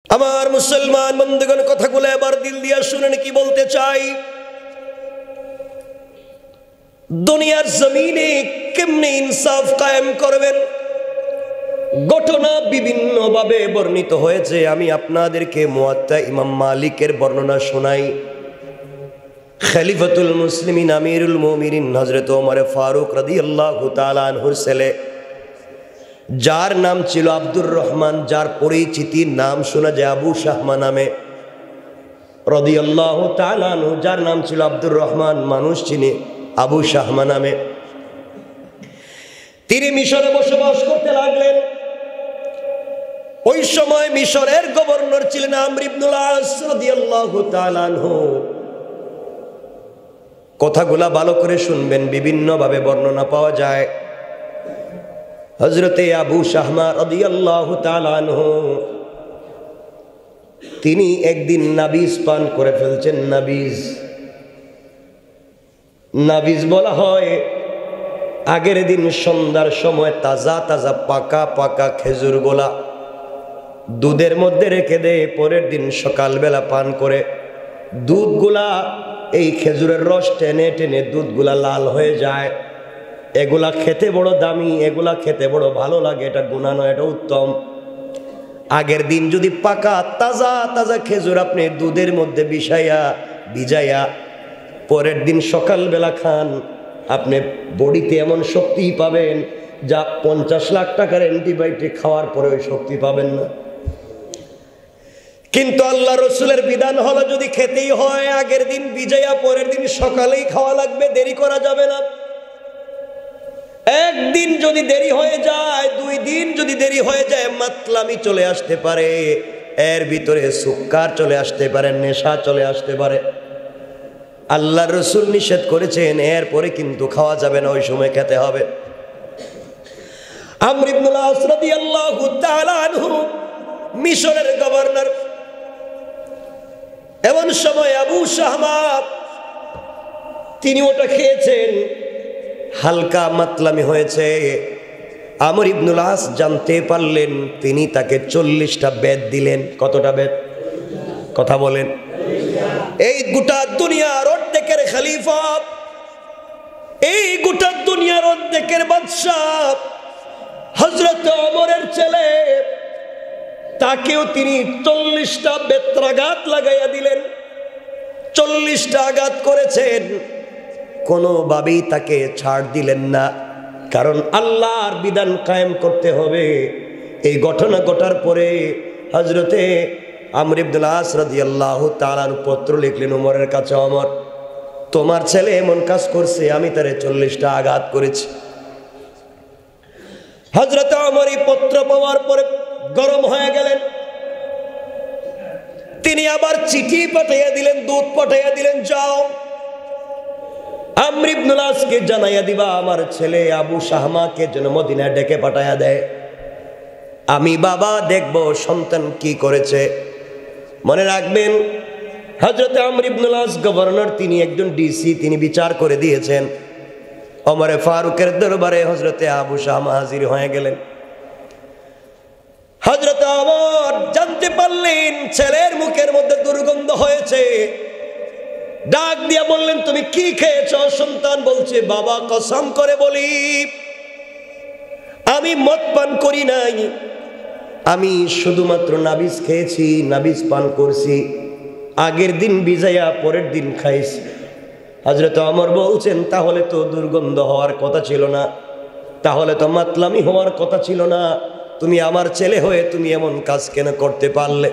আমার মুসলমান বন্ধুগণ, কথাগুলো এবার দিল দিয়া শুনেন কি বলতে চাই। দুনিয়ার জমিনে কেমনে ইনসাফ কায়েম করবেন, ঘটনা বিভিন্ন ভাবে বর্ণিত হয়েছে। আমি আপনাদেরকে মুয়াত্তা ইমাম মালিকের বর্ণনা শোনাই। খলিফাতুল মুসলিমিন আমিরুল মুমিনিন হযরত ওমর ফারুক রাদিয়াল্লাহু তাআলা আনহুর ছেলে, যার নাম ছিল আব্দুর রহমান, যার পরিচিতি নাম শোনা যায় আবু শাহমা নামে, রাদিয়াল্লাহু তাআলা আনহু, যার নাম ছিল আব্দুর রহমান, মানুষ চিনে আবু শাহমা নামে। তিনি মিশরে বসবাস করতে লাগলেন। ওই সময় মিশরের গভর্নর ছিলেন আমর ইবনুল আস রাদিয়াল্লাহু তাআলা আনহু। কথাগুলা ভালো করে শুনবেন, বিভিন্ন ভাবে বর্ণনা পাওয়া যায়। হযরতে আবু শাহমা রাদিয়াল্লাহু তাআলা আনহু তিনি একদিন নাবিজ পান করে ফেলছেন। নাবিজ বলা হয় আগের দিন সন্ধ্যার সময় তাজা তাজা পাকা পাকা খেজুর গোলা দুধের মধ্যে রেখে দেয়, পরের দিন সকালবেলা পান করে। দুধগুলা এই খেজুরের রস টেনে টেনে দুধগুলা লাল হয়ে যায়। এগুলা খেতে বড় দামি, এগুলা খেতে বড় ভালো লাগে, এটা গুনাহ নয়, এটা উত্তম। আগের দিন যদি পাকা তাজা তাজা খেজুর আপনি দুধের মধ্যে ভিজাইয়া পরের দিন সকালবেলা খান, আপনি বডিতে এমন শক্তি পাবেন যা 50 লাখ টাকার অ্যান্টিবায়োটিক খাওয়ার পরে ওই শক্তি পাবেন না। কিন্তু আল্লাহ রসুলের বিধান হলো যদি খেতেই হয় আগের দিন ভিজাইয়া পরের দিন সকালেই খাওয়া লাগবে, দেরি করা যাবে না। একদিন যদি দেরি হয়ে যায়, 2 দিন যদি দেরি হয়ে যায়, মাতলামি চলে আসতে পারে, এর ভিতরে সুক্কার চলে আসতে পারে, নেশা চলে আসতে পারে। আল্লাহ রসুল নিষেধ করেছেন, এরপরে কিন্তু খাওয়া যাবে না, ওই সময় খেতে হবে। আমর ইবনুল আস রাদিয়াল্লাহু তাআলা আনহু মিশরের গভর্নর। এমন সময় আবু শাহমা তিনি ওটা খেয়েছেন, হালকা মাতলামি হয়েছে। আমর ইবনুল আস জানতে পারলেন, তিনি তাকে 40টা বেত দিলেন। কতটা বেত? কথা বলেন। এই গোটা দুনিয়ার অর্ধেকের খলিফা, এই গোটা দুনিয়ার অর্ধেকের বাদশাহ হযরত ওমরের ছেলে, তাকেও তিনি 40টা বেত্রাঘাত লাগাইয়া দিলেন। 40টা আঘাত করেছেন, কোনোভাবেই তাকে ছাড় দিলেন না, কারণ আল্লাহর বিধান কায়েম করতে হবে। এই ঘটনা ঘটার পরে হযরতে আমর ইবনুল আস রাদিয়াল্লাহু তাআলার পত্র লিখলেন ওমরের কাছে, ওমর, তোমার ছেলে এমন কাজ করছে, আমি তারে 40টা আঘাত করেছি। হযরত ওমর এই পত্র পাওয়ার পরে গরম হয়ে গেলেন। তিনি আবার চিঠি পাঠাইয়া দিলেন, দূত পাঠাইয়া দিলেন, যাও আমর ইবনুল আসকে জানাইয়া দিবা আমার ছেলে আবু শাহমাকে যেন মদিনায় ডেকে পাঠাইয়া দেয়, আমি বাবা দেখব সন্তান কি করেছে। মনে রাখবেন, হযরতে আমর ইবনুল আস গভর্নর, তিনি একজন ডিসি, তিনি বিচার করে দিয়েছেন। ওমর ফারুকের দরবারে হযরতে আবু শাহমা হাজির হয়ে গেলেন। হযরত ওমর জানতে পারলেন ছেলের মুখের মধ্যে দুর্গন্ধ হয়েছে। ডাক দিয়া বললেন, তুমি কি খেয়েছ? সন্তান বলছে, বাবা কসম করে বলি আমি মদ পান করি নাই, আমি শুধুমাত্র নাবিজ খেয়েছি, নাবিজ পান করছি, আগের দিন ভিজাইয়া পরের দিন খাইছি। হযরত ওমর বলছেন, তাহলে তো দুর্গন্ধ হওয়ার কথা ছিল না, তাহলে তো মাতলামি হওয়ার কথা ছিল না, তুমি আমার ছেলে হয়ে তুমি এমন কাজ কেন করতে পারলে?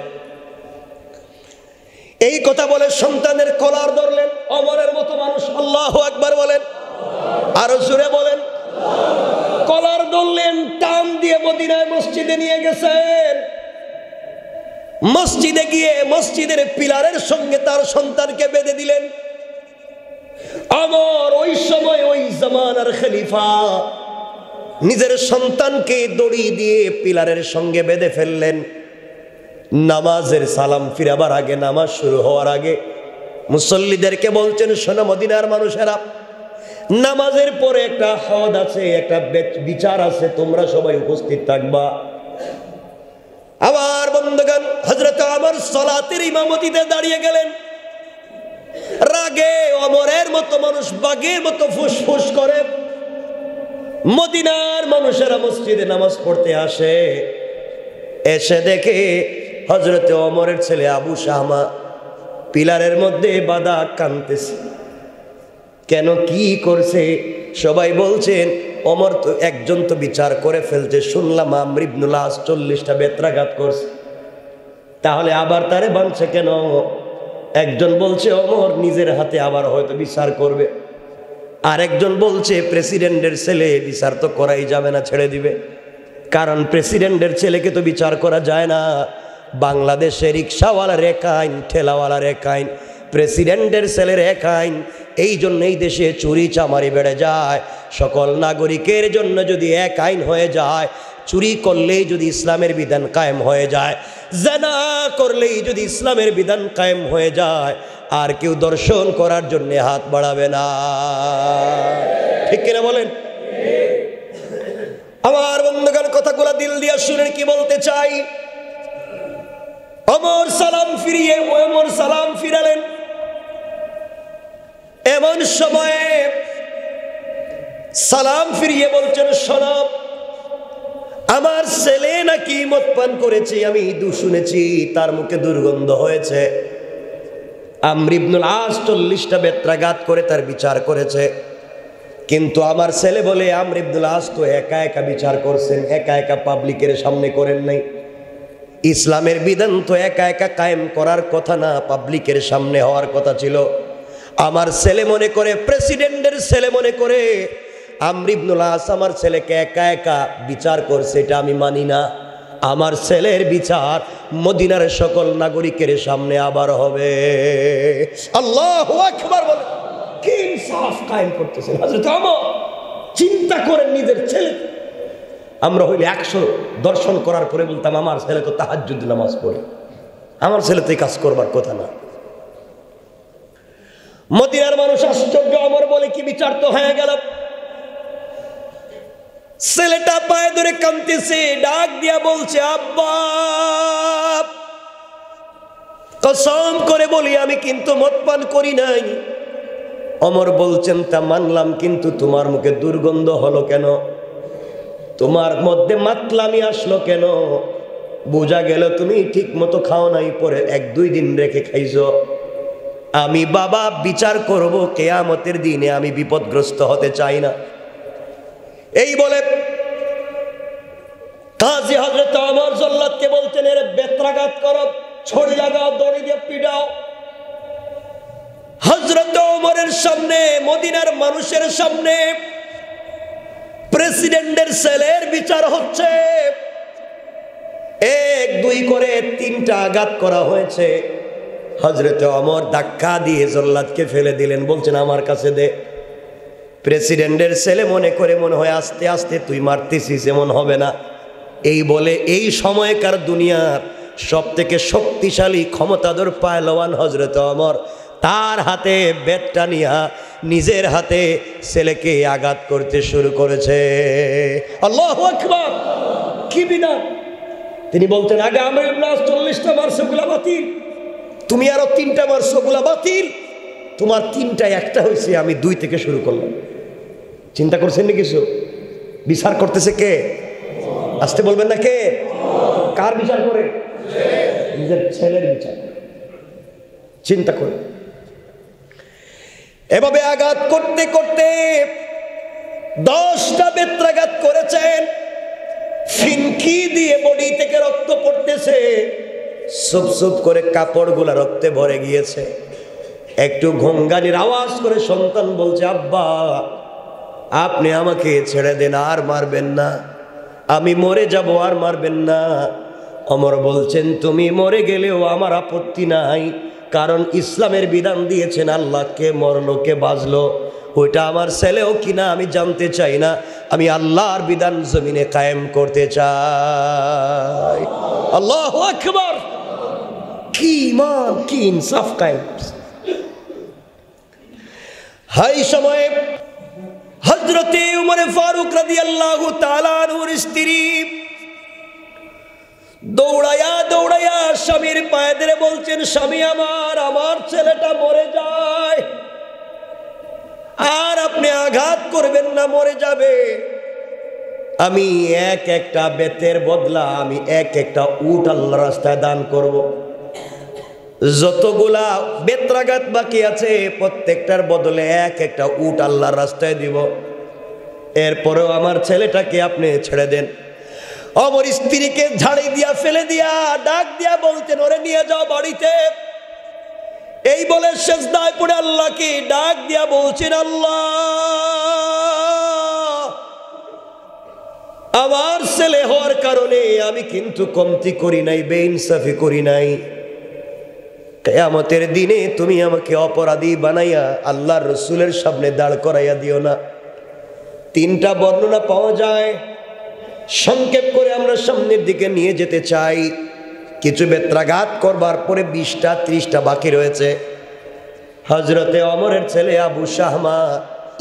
এই কথা বলে সন্তানের কলার ধরলেন। ওমরের মতো মানুষ আল্লাহু আকবার বলেন, আরো জোরে বলেন। কলার ধরলেন, টান দিয়ে মদিনায় মসজিদে নিয়ে গেছেন। মসজিদে গিয়ে মসজিদের পিলারের সঙ্গে তার সন্তানকে বেঁধে দিলেন। ওমর ওই সময় ওই জামানার খলিফা, নিজের সন্তানকে দড়ি দিয়ে পিলারের সঙ্গে বেঁধে ফেললেন। নামাজের সালাম ফিরাবার আগে, নামাজ শুরু হওয়ার আগে মুসল্লিদেরকে বলছেন, শোনো মদিনার মানুষেরা, নামাজের পরে একটা হদ আছে, একটা বিচার আছে, তোমরা সবাই উপস্থিত থাকবা। আবার বন্ধুগণ, হযরত ওমর সালাতের ইমামতিতে দাঁড়িয়ে গেলেন। রাগে ওমরের মতো মানুষ বাঘের মতো ফুসফুস করে। মদিনার মানুষেরা মসজিদে নামাজ পড়তে আসে, এসে দেখে হযরত ওমরের ছেলে আবু শামা পিলারের মধ্যে বাঁধা কাঁদতেছে। কেন, কি করছে? সবাই বলছেন ওমর তো একজন তো বিচার করে ফেলছে, শুনলাম আমর ইবনুল আস 40টা বেত্রাঘাত করছে, তাহলে আবার তারে বাঁধছে কেন? একজন বলছে ওমর নিজের হাতে আবার হয়তো বিচার করবে, আর একজন বলছে প্রেসিডেন্টের ছেলে, বিচার তো করাই যাবে না, ছেড়ে দিবে। কারণ প্রেসিডেন্টের ছেলেকে তো বিচার করা যায় না। বাংলাদেশে রিক্সাওয়ালার এক আইন, ঠেলাওয়ালার এক আইন, প্রেসিডেন্টের ছেলের এক আইন। এই জন্য এই দেশে চুরি চামারি বেড়ে যায়। সকল নাগরিকের জন্য যদি এক আইন হয়ে যায়, চুরি করলেই যদি ইসলামের বিধান কায়েম হয়ে যায়, জানা করলেই যদি ইসলামের বিধান কায়েম হয়ে যায়, আর কেউ দর্শন করার জন্য হাত বাড়াবে না। ঠিক কিনা বলেন? আমার বন্ধুগণ, কথাগুলো দিল দিয়া শুনেন কি বলতে চাই। ওমর সালাম ফিরালেন। এমন সময়ে সালাম ফিরিয়ে বলছেন, শোনো, আমার ছেলে নাকি মদ পান করেছে, আমি শুনেছি, তার মুখে দুর্গন্ধ হয়েছে। আমর ইবনুল আস 40টা বেত্রাঘাত করে তার বিচার করেছে। কিন্তু আমার ছেলে বলে, আমর ইবনুল আস তো একা একা বিচার করছেন, একা একা পাবলিকের সামনে করেন নাই। ইসলামের বিধান তো একা একা কায়েম করার কথা না, পাবলিকের সামনে হওয়ার কথা ছিল। আমার ছেলে মনে করে, প্রেসিডেন্টের ছেলে মনে করে আমর ইবনুল আস আমার ছেলেকে একা একা বিচার করছে, এটা আমি মানি না। আমার ছেলের বিচার মদিনার সকল নাগরিকের সামনে আবার হবে। আল্লাহু আকবার বলে কি ইনসাফ কায়েম করতেছেন হযরত ওমর। চিন্তা করেন নিজের ছেলে। আমরা হইলে 100 দর্শন করার পরে বলতাম আমার ছেলে তো তাহাজ্জুদ নামাজ পড়ে, আমার ছেলে তো এই কাজ করবার কথা না। মদিনার মানুষ আশ্চর্য, ওমর বলে কি বিচার তো হয়ে গেল। ছেলেটা পায়ে ধরে কাঁদতেছে, ডাক দিয়া বলছে, আব্বা কসম করে বলি আমি কিন্তু মদ পান করি নাই। ওমর বলছেন, তা মানলাম, কিন্তু তোমার মুখে দুর্গন্ধ হলো কেন? তোমার মধ্যে মাতলামি আসলো কেন? বোঝা গেল তুমি ঠিক মতো খাও নাই, পরে 1-2 দিন রেখে খাইছো। আমি বাবা বিচার করব কিয়ামতের দিনে, আমি বিপদগ্রস্ত হতে চাই না। এই বলে কাজী হযরত ওমর জল্লাদকে বলতেন, এর বেত্রাঘাত করো, ছড়ি লাগাও, দড়ি দিয়ে পিটাও। হযরত ওমরের সামনে, মদিনার মানুষের সামনে প্রেসিডেন্টের ছেলের বিচার হচ্ছে। 1-2 করে 3টা আঘাত করা হয়েছে। হযরত ওমর ধাক্কা দিয়ে জল্লাদকে ফেলে দিলেন, বলছেন আমার কাছে দে। প্রেসিডেন্টের ছেলে মনে করে, মনে হয় আস্তে আস্তে তুই মারতেছিস, এমন হবে না। এই বলে এই সময়কার দুনিয়ার সব থেকে শক্তিশালী ক্ষমতাধর পায়লওয়ান হযরত ওমর তার হাতে বেতটা নিয়া নিজের হাতে ছেলেকে আঘাত করতে শুরু করেছে। আল্লাহু আকবার, কি বিধান! তিনি বলতেন, আগে আমর ইবনে আস 40টা মারছে, ওগুলা বাতিল, তুমি আরো 3টা মারছো, ওগুলা বাতিল, তোমার 3টায় একটা হয়েছে, আমি 2 থেকে শুরু করলাম। চিন্তা করছেন না কিছু? বিচার করতেছে কে? আসতে বলবেন না কে? কার বিচার করে? নিজের ছেলের বিচার। চিন্তা করে এভাবে আঘাত করতে করতে 10টা বেত্রাঘাত করেছেন। ফিনকি দিয়ে বডি থেকে রক্ত পড়তেছে, সুপ সুপ করে কাপড়গুলা রক্তে ভরে গিয়েছে। একটু ঘঙ্গানির আওয়াজ করে সন্তান বলছে, আব্বা আপনি আমাকে ছেড়ে দেন, আর মারবেন না, আমি মরে যাব, আর মারবেন না। ওমর বলছেন, তুমি মরে গেলেও আমার আপত্তি নাই, কারণ ইসলামের বিধান দিয়েছেন, আল্লাহ কে মরলো কে বাঁচলো ওইটা আমার ছেলেও কিনা আমি জানতে চাই না, আমি আল্লাহর বিধান জমিনে কায়েম করতে চাই। আল্লাহু আকবার, কি ইমান, কি ইনসাফ কায়েম। হাই সময়ে হযরতে উমর ফারুক রাদিয়াল্লাহু তাআলা আনহুর স্ত্রী দৌড়াইয়া দৌড়াইয়া স্বামীর পায়ে ধরে বলছেন, স্বামী আমার ছেলেটা মরে যায়, আর আপনি আঘাত করবেন না, মরে যাবে। আমি এক একটা বেতের বদলা আমি এক একটা উট আল্লাহর রাস্তায় দান করব। যতগুলা বেত্রাঘাত বাকি আছে প্রত্যেকটার বদলে এক একটা উট আল্লাহর রাস্তায় দিব। এরপরেও আমার ছেলেটাকে আপনি ছেড়ে দেন। আমার স্ত্রীকে ঝাড়ি দিয়া ফেলে দিয়া ডাক দিয়া বলতেন, ওরে নিয়ে যাও বাড়িতে। এই বলে সেজদায় পড়ে আল্লাহকে ডাক দিয়া বলছেন, আল্লাহ আমার ছেলে হওয়ার কারণে আমি কিন্তু কমতি করি নাই, বেইনসাফি করি নাই। কিয়ামতের দিনে তুমি আমাকে অপরাধী বানাইয়া আল্লাহর রসুলের সামনে দাঁড় করাইয়া দিও না। তিনটা বর্ণনা পাওয়া যায়, সংক্ষেপ করে আমরা সামনের দিকে নিয়ে যেতে চাই। কিছু বেত্রাঘাত করবার পরে 20টা 30টা বাকি রয়েছে। হযরতে ওমরের ছেলে আবু শাহমা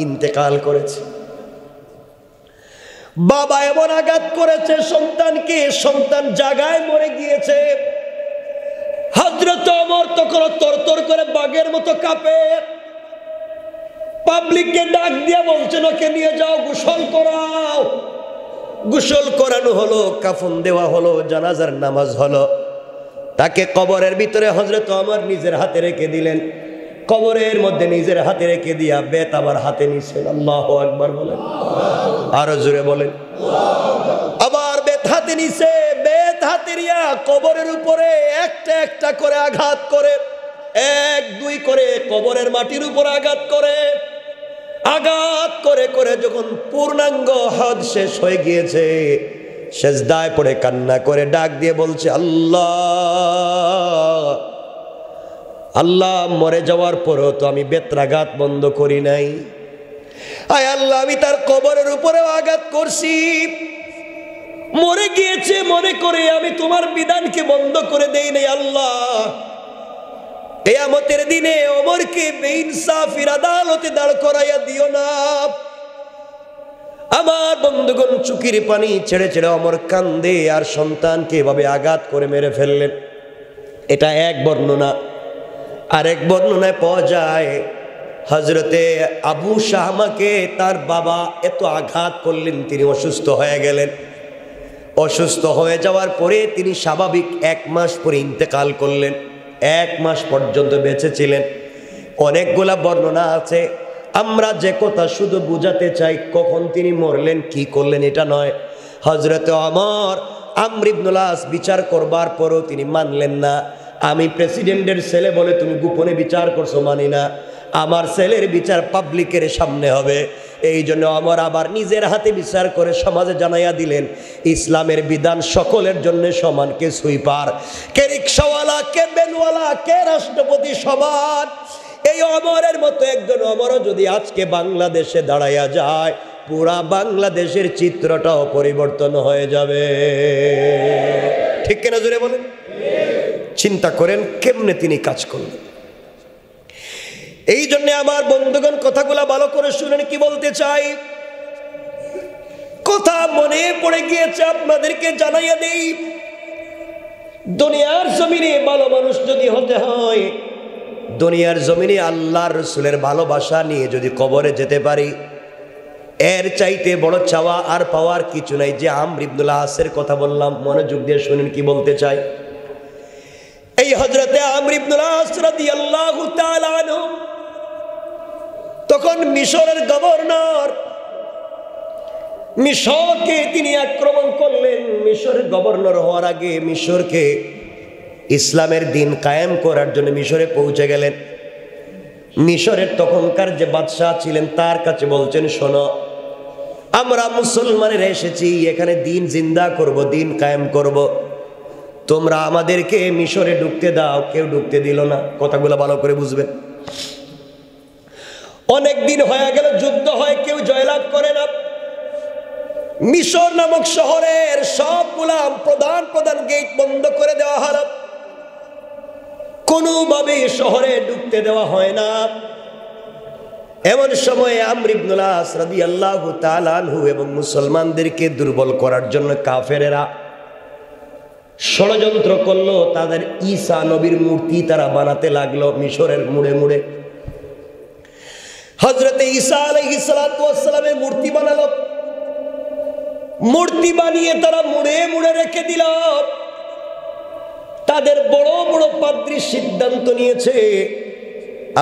ইন্তেকাল করেছে। বাবা এমন আঘাত করেছে সন্তানকে, সন্তান জায়গায় মরে গিয়েছে। হযরত ওমর তখন তরতর করে বাঘের মতো কাঁপে। পাবলিককে ডাক দিয়া বলছেন, ওকে নিয়ে যাও, গোসল করাও। গোসল করানো হলো, কাফন দেওয়া হলো, জানাজার নামাজ হলো। তাকে কবরের ভিতরে হযরত ওমর নিজের হাতে রেখে দিলেন। কবরের মধ্যে নিজের হাতে রেখে দিয়া বেত আবার হাতে নিছেন। আল্লাহু আকবার বলেন, আরো জোরে বলেন। আবার বেত হাতে নিছে, বেত হাতে নিয়া কবরের উপরে একটা একটা করে আঘাত করে, 1 2 করে কবরের মাটির উপর আঘাত করে, আঘাত করে করে যখন পূর্ণাঙ্গ হজ শেষ হয়ে গিয়েছে, সেজদায় পড়ে কান্না করে ডাক দিয়ে বলছে, আল্লাহ আল্লাহ, মরে যাওয়ার পরও তো আমি বেত্রাঘাত বন্ধ করি নাই। আয় আল্লাহ, আমি তার কবরের উপরেও আঘাত করছি। মরে গিয়েছে মনে করে আমি তোমার বিধানকে বন্ধ করে দেই নাই। আল্লাহ, কিয়ামতের দিনে ওমরকে বেইনসাফির আদালতে দাঁড় করাইয়া দিও না। আমার বন্ধুগণ, চুকির পানি ছেড়ে ছেড়ে ওমর কান্দে, আর সন্তানকে এভাবে আঘাত করে মেরে ফেললেন। এটা এক বর্ণনা। আরেক বর্ণনায় পাওয়া যায়, হযরতে আবু শাহমাকে তার বাবা এত আঘাত করলেন, তিনি অসুস্থ হয়ে গেলেন। অসুস্থ হয়ে যাওয়ার পরে তিনি স্বাভাবিক 1 মাস পরে ইন্তেকাল করলেন। 1 মাস পর্যন্ত বেঁচে ছিলেন। অনেকগুলা বর্ণনা আছে। আমরা যে কথা শুধু বুঝাতে চাই, কখন তিনি মরলেন, কি করলেন, এটা নয়। হযরতে ওমর আমর ইবনুল আস বিচার করবার পরও তিনি মানলেন না। আমি প্রেসিডেন্টের ছেলে বলে তুমি গোপনে বিচার করছো, মানি না। আমার ছেলের বিচার পাবলিকের সামনে হবে। এই জন্য ওমর আবার নিজের হাতে বিচার করে সমাজে জানাইয়া দিলেন, ইসলামের বিধান সকলের জন্য সমান। কে সুইপার, কে রিক্সাওয়ালা, কে বেনওয়ালা, কে রাষ্ট্রপতি, সমান। এই ওমরের মতো একজন ওমরও যদি আজকে বাংলাদেশে দাঁড়াইয়া যায়, পুরা বাংলাদেশের চিত্রটাও পরিবর্তন হয়ে যাবে। ঠিক কিনা জোরে বলেন? চিন্তা করেন কেমনে তিনি কাজ করলেন। এই জন্য আমার বন্ধুগণ, কথাগুলা ভালো করে শুনেন, কি বলতে চাই। কথা মনে পড়ে গিয়েছে, আপনাদেরকে জানাইয়া দেই। দুনিয়ার জমিনে ভালো মানুষ যদি হতে হয়, দুনিয়ার জমিনে আল্লাহর রাসূলের ভালোবাসা নিয়ে যদি কবরে যেতে পারি, এর চাইতে বড় চাওয়া আর পাওয়ার কিছু নাই। যে আমর ইবনুল আসের কথা বললাম, মনোযোগ দিয়ে শুনেন কি বলতে চাই। এই হযরতে আমর ইবনুল আস রাদিয়াল্লাহু তাআলা আনহু তখন মিশরের গভর্নর। মিশরকে তিনি আক্রমণ করলেন। মিশরের গভর্নর হওয়ার আগে মিশরকে ইসলামের দিন কায়েম করার জন্য মিশরে পৌঁছে গেলেন। মিশরের তখনকার যে বাদশাহ ছিলেন তার কাছে বলছেন, শোনো, আমরা মুসলমানেরা এসেছি, এখানে দিন জিন্দা করব, দিন কায়েম করব, তোমরা আমাদেরকে মিশরে ঢুকতে দাও। কেউ ঢুকতে দিল না। কথাগুলো ভালো করে বুঝবেন। অনেক দিন হয়ে গেল, যুদ্ধ হয়, কেউ জয়লাভ করে না। মিশর নামক শহরের সবগুলা প্রধান প্রধান গেট বন্ধ করে দেওয়া হলো, কোনোভাবে শহরে ঢুকতে দেওয়া হয় না। এমন সময়ে আমর ইবনুল আস রাদিয়াল্লাহু তাআলা আনহু এবং মুসলমানদেরকে দুর্বল করার জন্য কাফেরেরা ষড়যন্ত্র করলো, তাদের ঈসা নবীর মূর্তি তারা বানাতে লাগলো মিশরের মুড়ে মুড়ে। হযরতে ঈসা আলাইহিস সালাতু ওয়াস সালামের মূর্তি বানালো, মূর্তি বানিয়ে তারা মুড়ে মুড়ে রেখে দিল। তাদের বড় বড় পাদ্রী সিদ্ধান্ত নিয়েছে,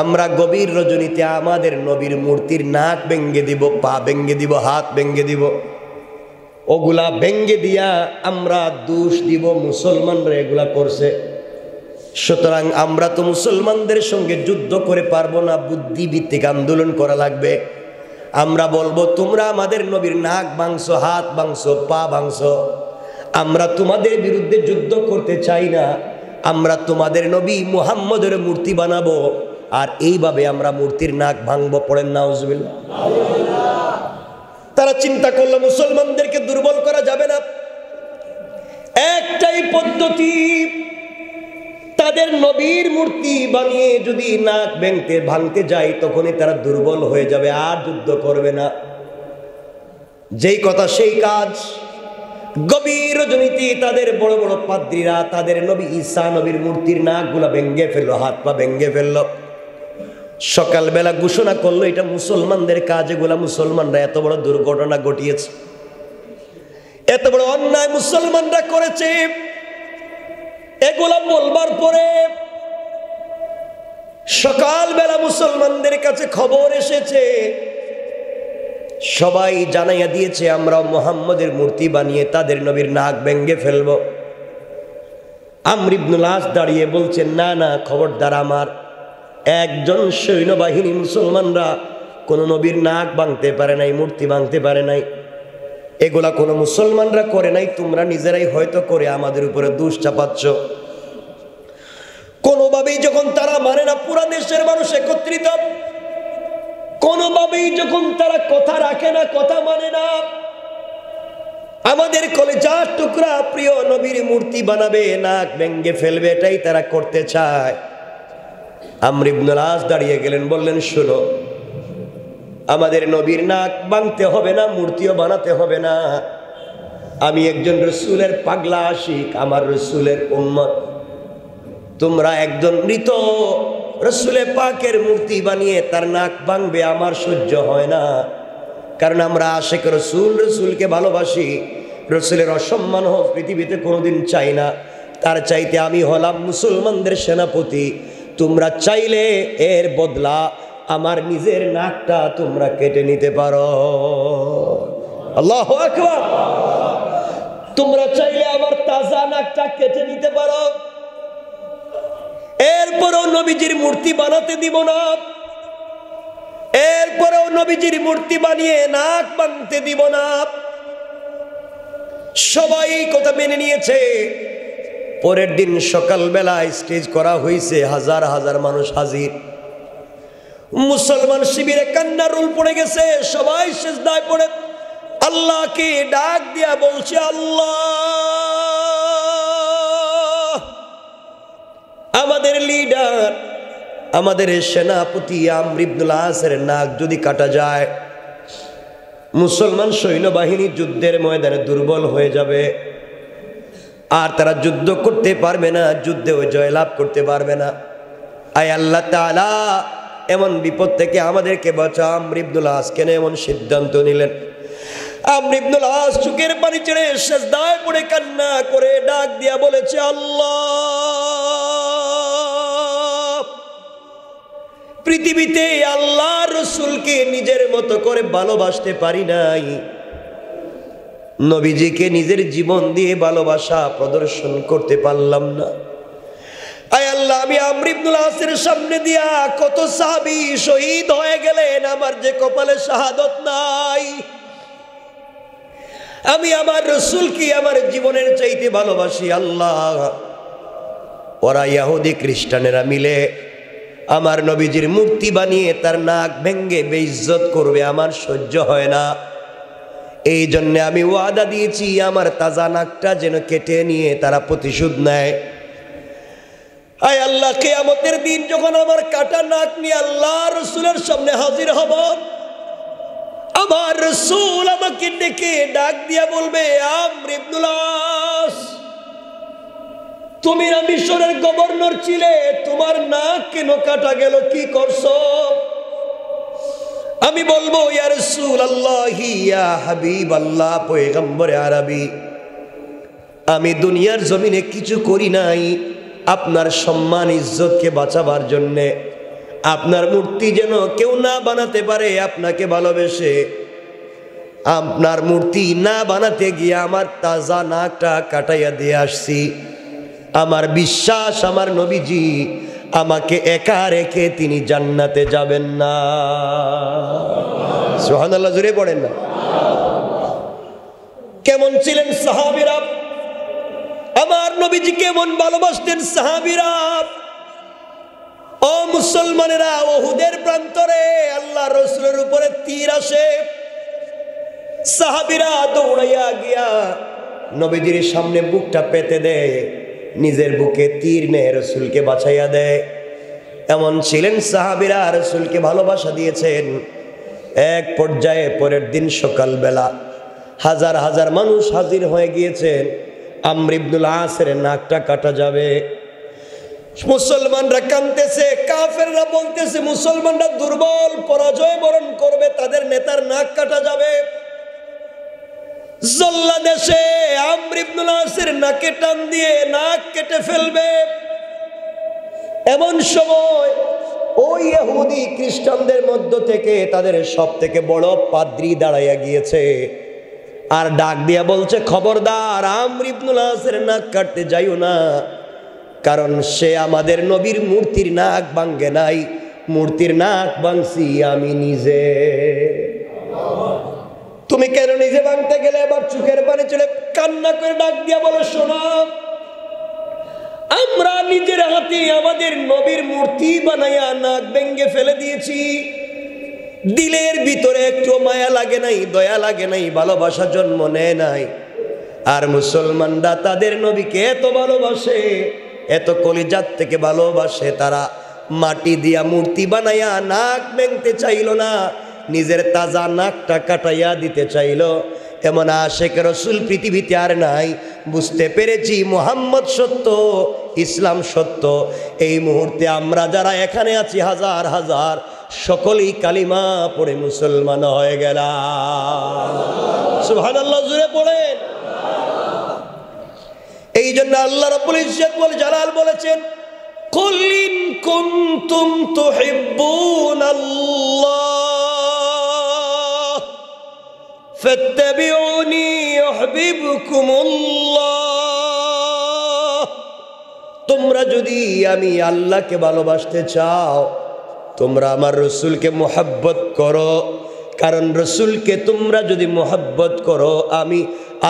আমরা গভীর রজনীতে আমাদের নবীর মূর্তির নাক ভেঙ্গে দিব, পা ভেঙ্গে দিব, হাত ভেঙ্গে দিব। ওগুলা ভেঙ্গে দিয়া আমরা দোষ দিব মুসলমানরা এগুলা করছে। সুতরাং আমরা তো মুসলমানদের সঙ্গে যুদ্ধ করে পারবো না, বুদ্ধিভিত্তিক আন্দোলন করা লাগবে। আমরা বলবো তোমরা আমাদের নবীর নাক ভাঙছো, হাত ভাঙছো, পা ভাঙছো, আমরা তোমাদের বিরুদ্ধে যুদ্ধ করতে চাই না, আমরা তোমাদের নবী মুহাম্মদের মূর্তি বানাবো, আর এইভাবে আমরা মূর্তির নাক ভাঙবো। পড়েন নাউজুবিল্লাহ। তারা চিন্তা করলো মুসলমানদেরকে দুর্বল করা যাবে না, একটাই পদ্ধতি, তাদের নবীর মূর্তি বানিয়ে যদি নাক ভাঙতে যায় তখনই তারা দুর্বল হয়ে যাবে, আর যুদ্ধ করবে না। যেই কথা সেই কাজ। গভীর রজনীতে তাদের বড় বড় পাদ্রীরা তাদের নবী ঈসা নবীর মূর্তির নাকগুলা ভেঙ্গে ফেললো, হাত পা ভেঙ্গে ফেললো। সকালবেলা ঘোষণা করলো এটা মুসলমানদের কাজ, এগুলা মুসলমানরা এত বড় দুর্ঘটনা ঘটিয়েছে, এত বড় অন্যায় মুসলমানরা করেছে। এগুলা বলবার পরে সকালবেলা মুসলমানদের কাছে খবর এসেছে, সবাই জানাইয়া দিয়েছে আমরা মুহাম্মদের মূর্তি বানিয়ে তাদের নবীর নাক ভেঙ্গে ফেলব। আমর ইবনুল আস দাঁড়িয়ে বলছেন, না না, খবরদার, আমার একজন সৈন্যবাহিনী মুসলমানরা কোনো নবীর নাক ভাঙতে পারে নাই, মূর্তি ভাঙতে পারে নাই, এগুলা কোনো মুসলমানরা করে নাই, তোমরা নিজেরাই হয়তো করে আমাদের উপরে দোষ চাপাচ্ছ। কোনোভাবেই যখন তারা মানে না, পুরা দেশের মানুষ একত্রিত, কোনোভাবেই যখন তারা কথা রাখে না, কথা মানে না, আমাদের কলেজার টুকরা প্রিয় নবীর মূর্তি বানাবে, নাক ভেঙ্গে ফেলবে, এটাই তারা করতে চায়। আমর ইবনুল আস দাঁড়িয়ে গেলেন, বললেন শোনো, আমাদের নবীর নাক ভাঙতে হবে না, মূর্তিও বানাতে হবে না, আমি একজন রসুলের পাগলা আশিক, আমার রসুলের উম্মত, তোমরা একজন মৃত রসুলের পাকের মূর্তি বানিয়ে তার নাক ভাঙবে, আমার সহ্য হয় না, কারণ আমরা আশিক রসুল, রসুলকে ভালোবাসি, রসুলের অসম্মান হোক পৃথিবীতে কোনোদিন চাই না। তার চাইতে আমি হলাম মুসলমানদের সেনাপতি, তোমরা চাইলে এর বদলা আমার নিজের নাকটা তোমরা কেটে নিতে পারো। আল্লাহু আকবার। তোমরা চাইলে আমার তাজা নাকটা কেটে নিতে পারো, এরপরও নবীজির মূর্তি বানাতে দিব না, এরপরও নবীজির মূর্তি বানিয়ে নাক ভাঙতে দিব না। সবাই কথা মেনে নিয়েছে। পরের দিন সকালবেলা স্টেজ করা হয়েছে, হাজার হাজার মানুষ হাজির। মুসলমান শিবিরে কান্নার রোল পড়ে গেছে, সবাই সিজদায় পড়ে আল্লাহকে ডাক দিয়া বলছে, আল্লাহ, আমাদের লিডার, আমাদের সেনাপতি আমর ইবনুল আসের নাক যদি কাটা যায়, মুসলমান সৈন্যবাহিনী যুদ্ধের ময়দানে দুর্বল হয়ে যাবে, আর তারা যুদ্ধ করতে পারবে না, যুদ্ধে জয়লাভ করতে পারবে না। আয় আল্লাহ তাআলা, এমন বিপদ থেকে আমাদেরকে বাঁচা। আমর ইবনুল আস কেন এমন সিদ্ধান্ত নিলেন? আমর ইবনুল আস চোখের পানি ছেড়ে সিজদায় পড়ে কান্না করে ডাক দিয়া বলেছে, আল্লাহ, পৃথিবীতে আল্লাহ রসুলকে নিজের মতো করে ভালোবাসতে পারি নাই, নবীজিকে নিজের জীবন দিয়ে ভালোবাসা প্রদর্শন করতে পারলাম না। আয় আল্লাহ, আমি আমর ইবনুল আসের সামনে দিয়া কত সাহাবী শহীদ হয়ে গেলেন, আমার যে কপালে শাহাদত নাই। আমি আমার রসুলকে আমার জীবনের চাইতে ভালোবাসি। আল্লাহ, ওরা ইহুদি খ্রিস্টানেরা মিলে আমার নবীজির মূর্তি বানিয়ে তার নাক ভেঙ্গে বেইজ্জত করবে, আমার সহ্য হয় না। এই জন্য আমি ওয়াদা দিয়েছি, আমার তাজা নাকটা যেন কেটে নিয়ে তারা প্রতিশোধ নেয়। আয় আল্লাহ, কিয়ামতের দিন যখন আমার কাটা নাক নিয়ে আল্লাহ রসুলের সামনে হাজির হব, আমার রসুল আমাকে ডেকে ডাক দিয়া বলবে, আমর ইবনুল আস, তুমি না মিশরের গভর্নর ছিলে, তোমার নাক কেন কাটা গেল, কি করছো? আমি বলবো ইয়া রাসূলুল্লাহ, ইয়া হাবিবাল্লাহ, পয়গম্বরে আরবি, আমি দুনিয়ার জমিনে কিছু করি নাই আপনার সম্মান ইজ্জতকে বাঁচাবার জন্যে, আপনার মূর্তি যেন কেউ না বানাতে পারে আপনাকে ভালোবেসে। আপনার মূর্তি না বানাতে গিয়ে আমার তাজা নাকটা কাটাইয়া দিয়ে আসছি। আমার বিশ্বাস আমার নবীজি আমাকে একা রেখে তিনি জান্নাতে যাবেন না। সুবহানাল্লাহ, জোরে পড়েন না। কেমন ছিলেন সাহাবীরা, আমার নবীজি কেমন ভালোবাসতেন সাহাবীরা। ও মুসলমানেরা, উহুদের প্রান্তরে আল্লাহ রাসূলের উপরে তীর আসে, সাহাবীরা দৌড়াইয়া গিয়া নবীজির সামনে বুকটা পেতে দেয়, নিজের বুকে তীর নিয়ে রাসূলকে বাঁচাইয়া দেয়। এমন ছিলেন সাহাবীরা, রাসূলকে ভালোবাসা দিয়েছেন। এক পর্যায়ে পরের দিন সকালবেলা হাজার হাজার মানুষ হাজির হয়ে গিয়েছেন, আমর ইবনুল আসের নাকটা কাটা যাবে। মুসলমানরা কাঁদতেছে, কাফেররা বলতেছে মুসলমানরা দুর্বল, পরাজয় বরণ করবে, তাদের নেতার নাক কাটা যাবে। জল্লাদ এসে আমর ইবনুল আসের নাকে টান দিয়ে নাক কেটে ফেলবে। এমন সময় ওই ইহুদি খ্রিস্টানদের মধ্য থেকে তাদের সব থেকে বড় পাদ্রী দাঁড়াইয়া গিয়েছে আর ডাক দিয়া বলছে, খবরদার, আমর ইবনুল আসের নাক কাটতে যাইও না, কারণ সে আমাদের নবীর মূর্তির নাক ভাঙ্গে নাই, মূর্তির নাক ভাঙছি আমি নিজে। তুমি কেন নিজে ভাঙতে গেলে? এবার চোখের পানি চলে কান্না করে ডাক দিয়া বলে, শোনো, আমরা নিজের হাতে আমাদের নবীর মূর্তি বানাইয়া নাক ভেঙ্গে ফেলে দিয়েছি। দিলের ভিতরে একটু মায়া লাগে নাই, দয়া লাগে নাই, ভালোবাসা জন্ম নেয় নাই। আর মুসলমানরা তাদের নবীকে এত ভালোবাসে, এত কলিজাত থেকে ভালোবাসে, তারা মাটি দিয়া মূর্তি বানাইয়া নাক ভেঙতে চাইল না, নিজের তাজা নাকটা কাটাইয়া দিতে চাইল। এমন আশেক রাসূল পৃথিবীতে আর নাই। বুঝতে পেরেছি মুহাম্মদ সত্য, ইসলাম সত্য। এই মুহূর্তে আমরা যারা এখানে আছি হাজার হাজার, সকলেই কালিমা পড়ে মুসলমান হয়ে গেলাম। সুবহানাল্লাহ, জোরে পড়েন। এই জন্য আল্লাহ রাব্বুল ইজ্জত ওয়াল জালাল বলেছেন, কুল ইন কুনতুম তুহিব্বুনাল্লাহ ফাত্তাবিউনি ইউহিব্বুকুমুল্লাহ। তোমরা যদি আমি আল্লাহকে ভালোবাসতে চাও, তোমরা আমার রসুলকে মুহাব্বত করো, কারণ রসুলকে তোমরা যদি মুহাব্বত করো, আমি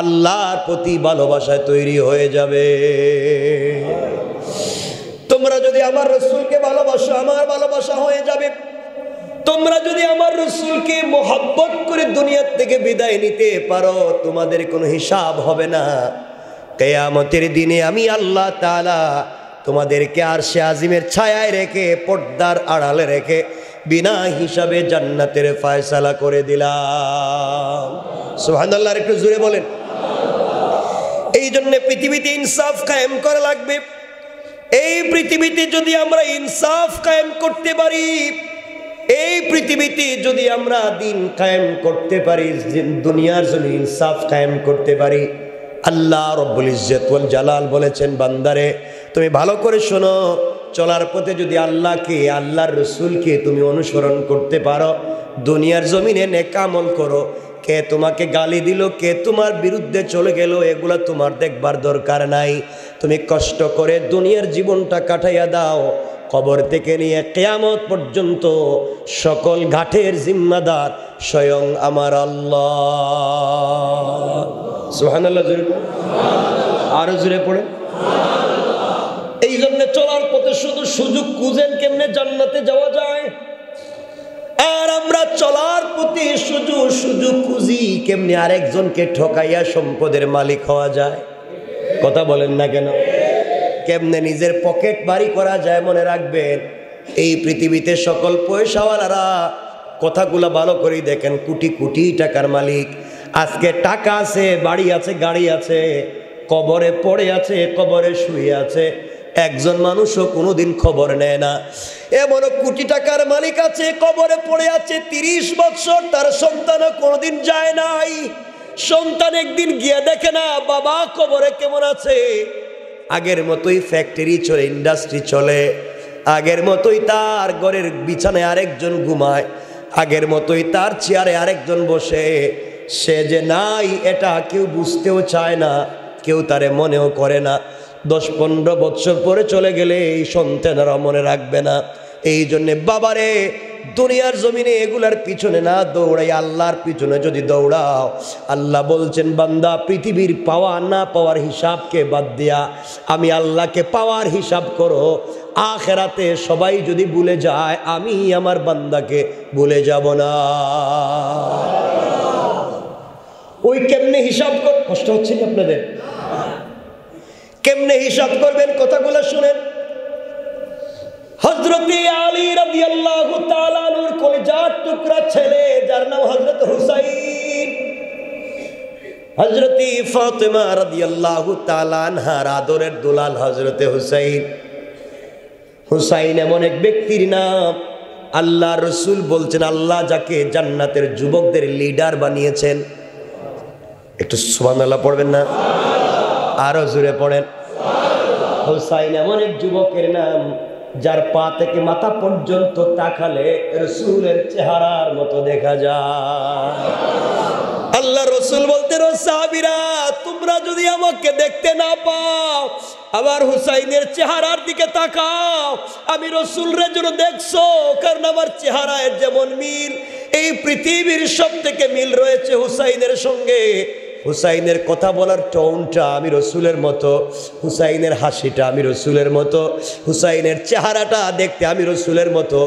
আল্লাহর প্রতি ভালোবাসায় তৈরি হয়ে যাবে। তোমরা যদি আমার রসুলকে ভালোবাসো, আমার ভালোবাসা হয়ে যাবে। তোমরা যদি আমার রসুলকে মুহাব্বত করে দুনিয়া থেকে বিদায় নিতে পারো, তোমাদের কোনো হিসাব হবে না। কিয়ামতের দিনে আমি আল্লাহ তাআলা তোমাদেরকে আরশে আজিমের ছায়ায় রেখে, পর্দার আড়ালে রেখে বিনা হিসাবে জান্নাতের ফয়সালা করে দিলাম। সুবহানাল্লাহ, একটু জোরে বলেন। এই জন্য পৃথিবীতে ইনসাফ কায়েম করা লাগবে। এই পৃথিবীতে যদি আমরা ইনসাফ কায়েম করতে পারি, এই পৃথিবীতে যদি আমরা দিন কায়েম করতে পারি, দুনিয়ার জন্য ইনসাফ কায়েম করতে পারি, আল্লাহ রাব্বুল ইজ্জত ওয়াল জালাল বলেছেন, বান্দারে তুমি ভালো করে শোনো, চলার পথে যদি আল্লাহকে, আল্লাহর রসুলকে তুমি অনুসরণ করতে পারো, দুনিয়ার জমিনে নেক আমল করো, কে তোমাকে গালি দিল, কে তোমার বিরুদ্ধে চলে গেল, এগুলা তোমার দেখবার দরকার নাই। তুমি কষ্ট করে দুনিয়ার জীবনটা কাটাইয়া দাও, কবর থেকে নিয়ে কিয়ামত পর্যন্ত সকল ঘাটের জিম্মাদার স্বয়ং আমার আল্লাহ। সুবহানাল্লাহ, জোরে পড়ে, আরো জোরে পড়ে। এই জন্য চলার পথে শুধু সুযোগ খুঁজেন কেমনে জান্নাতে যাওয়া যায়, আর আমরা চলার পথে শুধু সুযোগ খুঁজি কেমনে আরেকজনকে ঠকাইয়া সম্পদের মালিক হওয়া যায়। কথা বলেন না কেন? কেমনে নিজের পকেট ভারী করা যায়। মনে রাখবেন, এই পৃথিবীতে সকল পয়সাওয়ালারা, কথাগুলো ভালো করে দেখেন, কোটি কোটি টাকার মালিক। আজকে টাকা আছে, বাড়ি আছে, গাড়ি আছে, কবরে পড়ে আছে, কবরে শুয়ে আছে, একজন মানুষও কোনোদিন খবর নেয় না। এমনও কোটি টাকার মালিক আছে, কবরে পড়ে আছে 30 বছর, তার সন্তানও কোনোদিন যায় নাই। সন্তান একদিন গিয়ে দেখে না বাবা কবরে কেমন আছে। আগের মতোই ফ্যাক্টরি চলে, ইন্ডাস্ট্রি চলে, আগের মতোই তার ঘরের বিছানায় আরেকজন ঘুমায়, আগের মতোই তার চেয়ারে আরেকজন বসে। সে যে নাই এটা কেউ বুঝতেও চায় না, কেউ তারে মনেও করে না। 10-15 বছর পরে চলে গেলে এই সন্তানেরা মনে রাখবে না। এই জন্যে বাবারে, দুনিয়ার জমিনে এগুলার পিছনে না দৌড়াই, আল্লাহর পিছনে যদি দৌড়াও, আল্লাহ বলছেন বান্দা পৃথিবীর পাওয়া না পাওয়ার হিসাবকে বাদ দিয়া আমি আল্লাহকে পাওয়ার হিসাব করো। আখেরাতে সবাই যদি ভুলে যায়, আমি আমার বান্দাকে ভুলে যাব না। ওই কেমনে হিসাব কর, কষ্ট হচ্ছে না আপনাদের? কেমনে হিসাব করবেন কথাগুলো শুনেন। হযরতে আলী রাদিয়াল্লাহু তাআলা আনহুর কলিজার টুকরা ছেলে, যার নাম হযরত হুসাইন, হযরতে ফাতেমা রাদিয়াল্লাহু তাআলা আনহার আদরের দুলাল হযরতে হুসাইন। হুসাইন এমন এক ব্যক্তির নাম, আল্লাহ রসুল বলছেন আল্লাহ যাকে জান্নাতের যুবকদের লিডার বানিয়েছেন। একটু সুবহানাল্লাহ পড়বেন না? আরো জোরে পড়েন। হুসাইন এমন এক যুবকের নাম যার পা থেকে মাথা পর্যন্ত তাকালে রসুলের চেহারার মতো দেখা যায়। আল্লাহ রসুল বলতে, সাহাবীরা তোমরা যদি আমাকে দেখতে না পাও, আবার হুসাইনের চেহারার দিকে তাকাও। আমি রসুলের জন্য দেখছো, কারণ আমার চেহারায় যেমন মিল, এই পৃথিবীর সব থেকে মিল রয়েছে হুসাইনের সঙ্গে। হুসাইনের কথা বলার টোনটা আমি রসুলের মতো, হুসাইনের হাসিটা আমি রসুলের মতো, হুসাইনের চেহারাটা দেখতে আমি রসুলের মতো।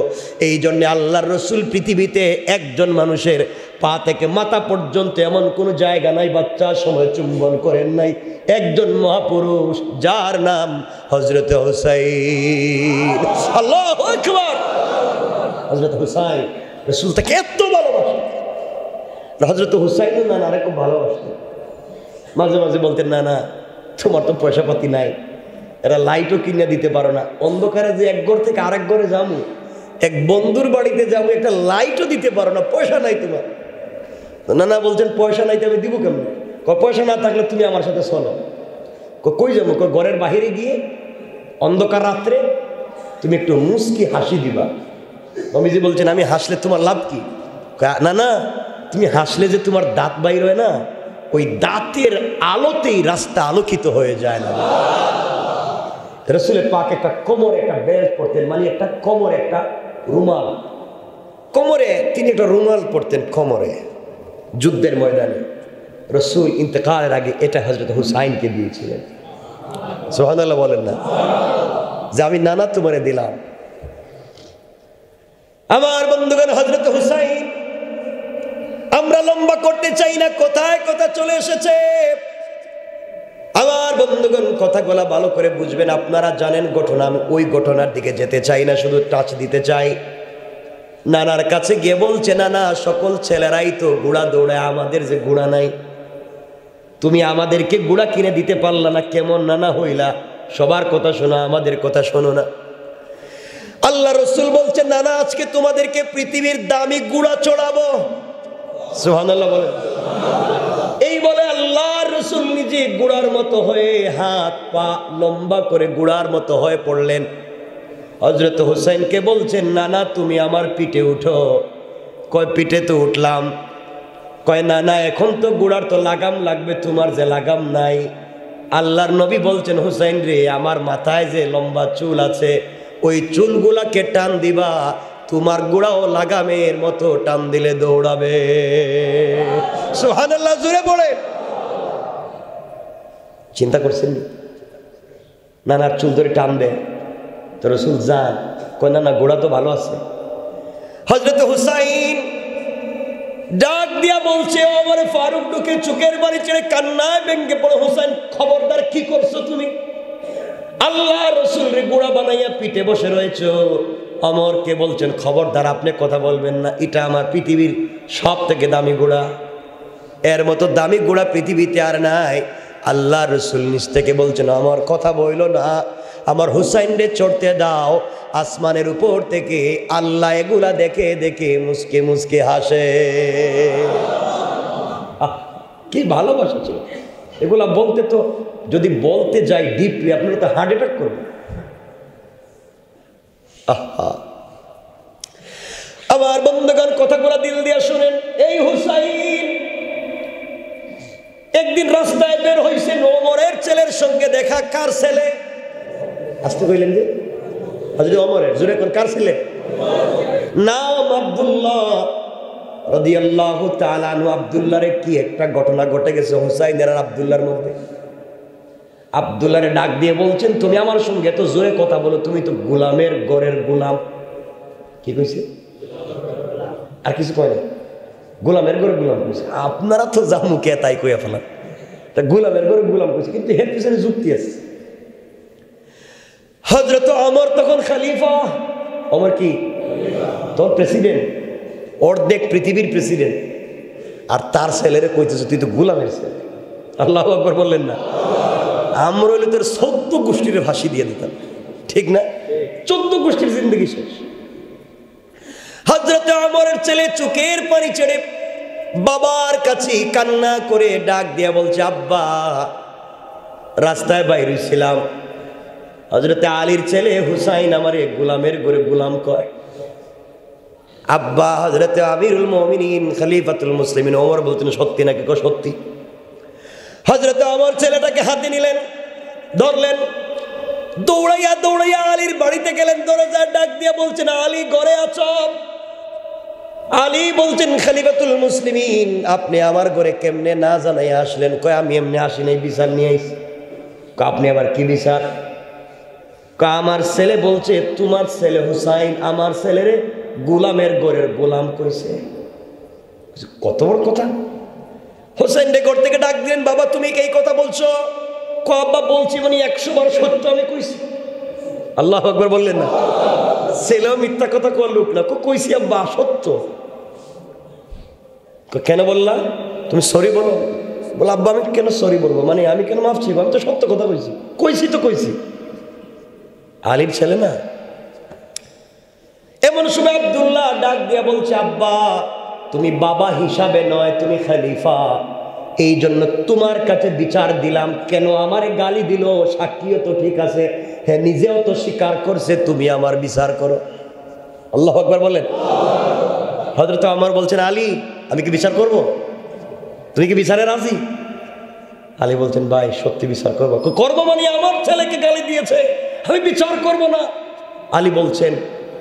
এই জন্যে আল্লাহর রসুল পৃথিবীতে একজন মানুষের পা থেকে মাথা পর্যন্ত এমন কোনো জায়গা নাই বাচ্চা সময় চুম্বন করেন নাই। একজন মহাপুরুষ যার নাম হযরত হুসাইন। আল্লাহু আকবার। হযরত হুসাইন রসুল তাকে এত ভালোবাসেন। হযরত হুসাইন না না খুব ভালোবাসতেন। মাঝে মাঝে বলতেন, না না তোমার তো পয়সা পাতি নাই, এরা লাইটও কিনে দিতে পারো না, অন্ধকারে যে এক ঘর থেকে আরেক ঘরে যাবো, এক বন্ধুর বাড়িতে যাবো, একটা লাইটও দিতে পারো না, পয়সা নাই তোমার। না না বলছেন পয়সা নাই তো আমি দিব কেমন? পয়সা না থাকলে তুমি আমার সাথে চলো। কই যাবো? ঘরের বাহিরে গিয়ে অন্ধকার রাত্রে তুমি একটু মুস্কি হাসি দিবা। নবীজি বলছেন আমি হাসলে তোমার লাভ কি? না না তুমি হাসলে যে তোমার দাঁত বাইর হয় না, ওই দাঁতের আলোতেই রাস্তা আলোকিত হয়ে যায় না। রাসূলের পাক একটা কোমর একটা বেল্ট পরতেন, মানে একটা কোমর একটা রুমাল, কোমরে তিনি একটা রুমাল পরতেন কোমরে। যুদ্ধের ময়দানে রাসূল ইন্তেকালের আগে এটা হযরত হুসাইনকে দিয়েছিলেন। সুবহানাল্লাহ বলেন না? যে আমি নানা তোমারে দিলাম। আমার বন্ধুগণ, হযরত হুসাইন, আমরা লম্বা করতে চাই না, কোথায় কথা চলে এসেছে। আমার বন্ধুগণ কথাগুলা ভালো করে বুঝবেন। আপনারা জানেন ঘটনা, আমি ওই ঘটনার দিকে যেতে চাই না, শুধু টাচ দিতে চাই। নানার কাছে গিয়ে বলছে, নানা সকল ছেলেরাই তো ঘোড়া দৌড়ায়, আমাদের যে ঘোড়া নাই, তুমি আমাদেরকে ঘোড়া কিনে দিতে পারলা না, কেমন নানা হইলা? সবার কথা শোনো, আমাদের কথা শোনো না। আল্লাহ রসুল বলছে, নানা আজকে তোমাদেরকে পৃথিবীর দামি ঘোড়া চড়াবো। সুবহানাল্লাহ বলেন। এই বলে আল্লাহর রাসূল নিজে ঘোড়ার মতো হয়ে হাত পা লম্বা করে ঘোড়ার মতো হয়ে পড়লেন। হযরত হুসাইনকে বলছেন, নানা তুমি আমার পিঠে উঠো। কয় পিঠে তো উঠলাম। কয় না না এখন তো ঘোড়ার তো লাগাম লাগবে, তোমার যে লাগাম নাই। আল্লাহর নবী বলছেন, হুসাইন রে আমার মাথায় যে লম্বা চুল আছে, ওই চুলগুলাকে টান দিবা, তোমার ঘোড়াও লাগামের মতো টান দিলে দৌড়াবে। সুবহানাল্লাহ জোরে পড়ে। চিন্তা করছেন নানার চুল ধরে টানবে তো রাসূল যান? কয় না না ঘোড়া তো ভালো আছে। হযরত হুসাইন ডাক দিয়া বলছে, ওমর ফারুক ঢুকে চোখের বাড়ি ছেড়ে কান্নায় ভেঙে পড়ে, হুসাইন খবরদার কি করছো তুমি? আল্লাহ রসুল রে ঘোড়া বানাইয়া পিঠে বসে রয়েছো। অমরকে বলছেন, খবরদার আপনি কথা বলবেন না, এটা আমার পৃথিবীর সব থেকে দামি ঘোড়া, এর মতো দামি ঘোড়া পৃথিবীতে আর নাই। আল্লাহ রসুল নিচ থেকে বলছেন, আমার কথা বইল না, আমার হুসাইনরে চড়তে দাও। আসমানের উপর থেকে আল্লাহ এগুলা দেখে দেখে মুসকে মুসকে হাসে। কি ভালোবাসা ছিল এগুলা বলতে। তো যদি বলতে যাই ডিপলি আপনারা তো হার্ট অ্যাটাক করবেন। আমার বন্ধুগণ, কথাগুলো দিল দিয়া শুনেন। এই হুসাইন একদিন রাস্তায় বের হয়েছে, ওমরের ছেলের সঙ্গে দেখা। কার ছেলে? আসতে কইলেন যে হযরত ওমরের। জোরে কোন কার ছেলে? নাম আব্দুল্লাহ রাদিয়াল্লাহু তাআলা আনহু। আব্দুল্লাহরে কি একটা ঘটনা ঘটে গেছে হুসাইনের আর আব্দুল্লাহর মধ্যে। আব্দুল্লাহরে ডাক দিয়ে বলছেন, তুমি আমার সঙ্গে এত জোরে কথা বলো, তুমি তো গোলামের ঘরের গোলাম। কি কইছে? আর কিছু কয় না, গোলামের ঘরে গোলাম কইছে। আপনারা তো যা মুখে তাই কইয়া ফেলান, তা গোলামের ঘরে গোলাম কইছে, কিন্তু এর পিছনে যুক্তি আছে। হযরত ওমর তখন খলিফা। ওমর কি? তোর প্রেসিডেন্ট, অর্ধেক পৃথিবীর প্রেসিডেন্ট। আর তার ছেলেরে কইতেছে তুই তো গোলামের ছেলে। আল্লাহু আকবার বললেন না? আমরা হইলে তোর 14 গোষ্ঠীর ফাঁসি দিয়ে দিতাম, ঠিক না? 14 গোষ্ঠীর জিন্দগি শেষ। হযরত ওমরের ছেলে চোখের পানি ছেড়ে বাবার কাছে কান্না করে ডাক দিয়া বলছে, আব্বা রাস্তায় বাইরে ছিলাম, হযরত আলীর ছেলে হুসাইন আমারে গোলামের ঘরে গোলাম কয়। আব্বা হযরত আমিরুল মুমিনিন খলিফাতুল মুসলিমিন ওমর বলতেন, সত্যি নাকি? কো সত্যি। হযরত ওমর ছেলেটাকে হাতে নিলেন, ধরলেন, দৌড়াইয়া দৌড়াইয়া আলীর বাড়িতে গেলেন। দরজায় ডাক দিয়া বলছেন, আলী ঘরে আছো? আলী বলছেন, খলিফাতুল মুসলিমিন আপনি আমার ঘরে কেমনে না জানাই আসলেন? কয় আমি এমনি আসি নাই, বিচার নিয়ে আইছি। আপনি আবার কি বিচার? আমার ছেলে বলছে তোমার ছেলে হুসাইন আমার ছেলেরে গোলামের ঘরের গোলাম কইছে। কত বড় কথা! হুসাইন রে ঘর থেকে ডাক দিলেন, বাবা তুমি কি এই কথা বলছো? আব্বা বলছি, মানে 100 বার সত্য আমি কইছি। আল্লাহু আকবার বললেন না? ছেলেও মিথ্যা কথা কর লোক না, কইছি আব্বা সত্য। কেন বললা? তুমি সরি বলো। বল আব্বা আমি কেন সরি বলবো, মানে আমি কেন মাফ চাইবো? আমি তো সত্য কথা কইছি। কইছি তো কইছি। আলীর ছেলে না? এমন সময় আব্দুল্লাহ ডাক দিয়া বলছে, আব্বা তুমি বাবা হিসাবে নয়, তুমি খলিফা, এই জন্য তোমার কাছে বিচার দিলাম। কেন আমারে গালি দিল? সাক্ষীও তো ঠিক আছে, হ্যাঁ নিজেও তো স্বীকার করছে, তুমি আমার বিচার করো। আল্লাহু আকবার বলেন। হযরত ওমর বলছেন, আলী আমি কি বিচার করব? তুমি কি বিচারে রাজি? আলী বলছেন, ভাই সত্যি বিচার করবো। করবো মানে আমার ছেলেকে গালি দিয়েছে, আমি বিচার করব না। আলী বলছেন,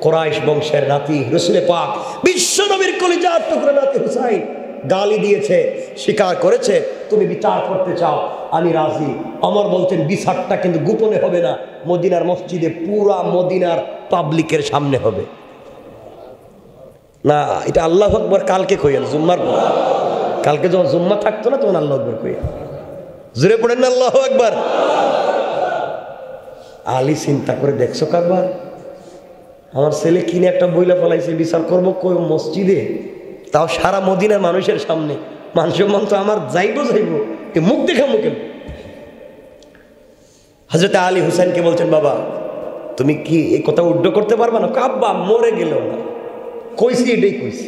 কুরাইশ বংশের নাতি রাসূল পাক বিশ্ব নবীর কলিজার টুকরা নাতি হুসাইন গালি দিয়েছে, স্বীকার করেছে, তুমি বিচার করতে চাও, আমি রাজি। ওমর বলছেন, বিচারটা কিন্তু গোপনে হবে না, মদিনার মসজিদে পুরা মদিনার পাবলিকের সামনে হবে। না এটা আল্লাহু আকবার কালকে কইয়েন, জুম্মার পর। কালকে যখন জুম্মা থাকতো না তখন আল্লাহু আকবার কইয়েন। জোরে পড়েন না আল্লাহু আকবার। আলী চিন্তা করে, দেখছো কারবার, আমার ছেলে কিনে একটা বইলা ফলাইছে, বিচার করবো কই মসজিদে, তাও সারা মদিনার মানুষের সামনে। মানুষ তো আমার যাইবো এ মুখ দেখা মুখে। হযরত আলী হুসাইনকে বলছেন, বাবা তুমি কি এই কথা উড্ড করতে পারবা না? আব্বা মরে গেলেও না, কইছি এটাই কইছি।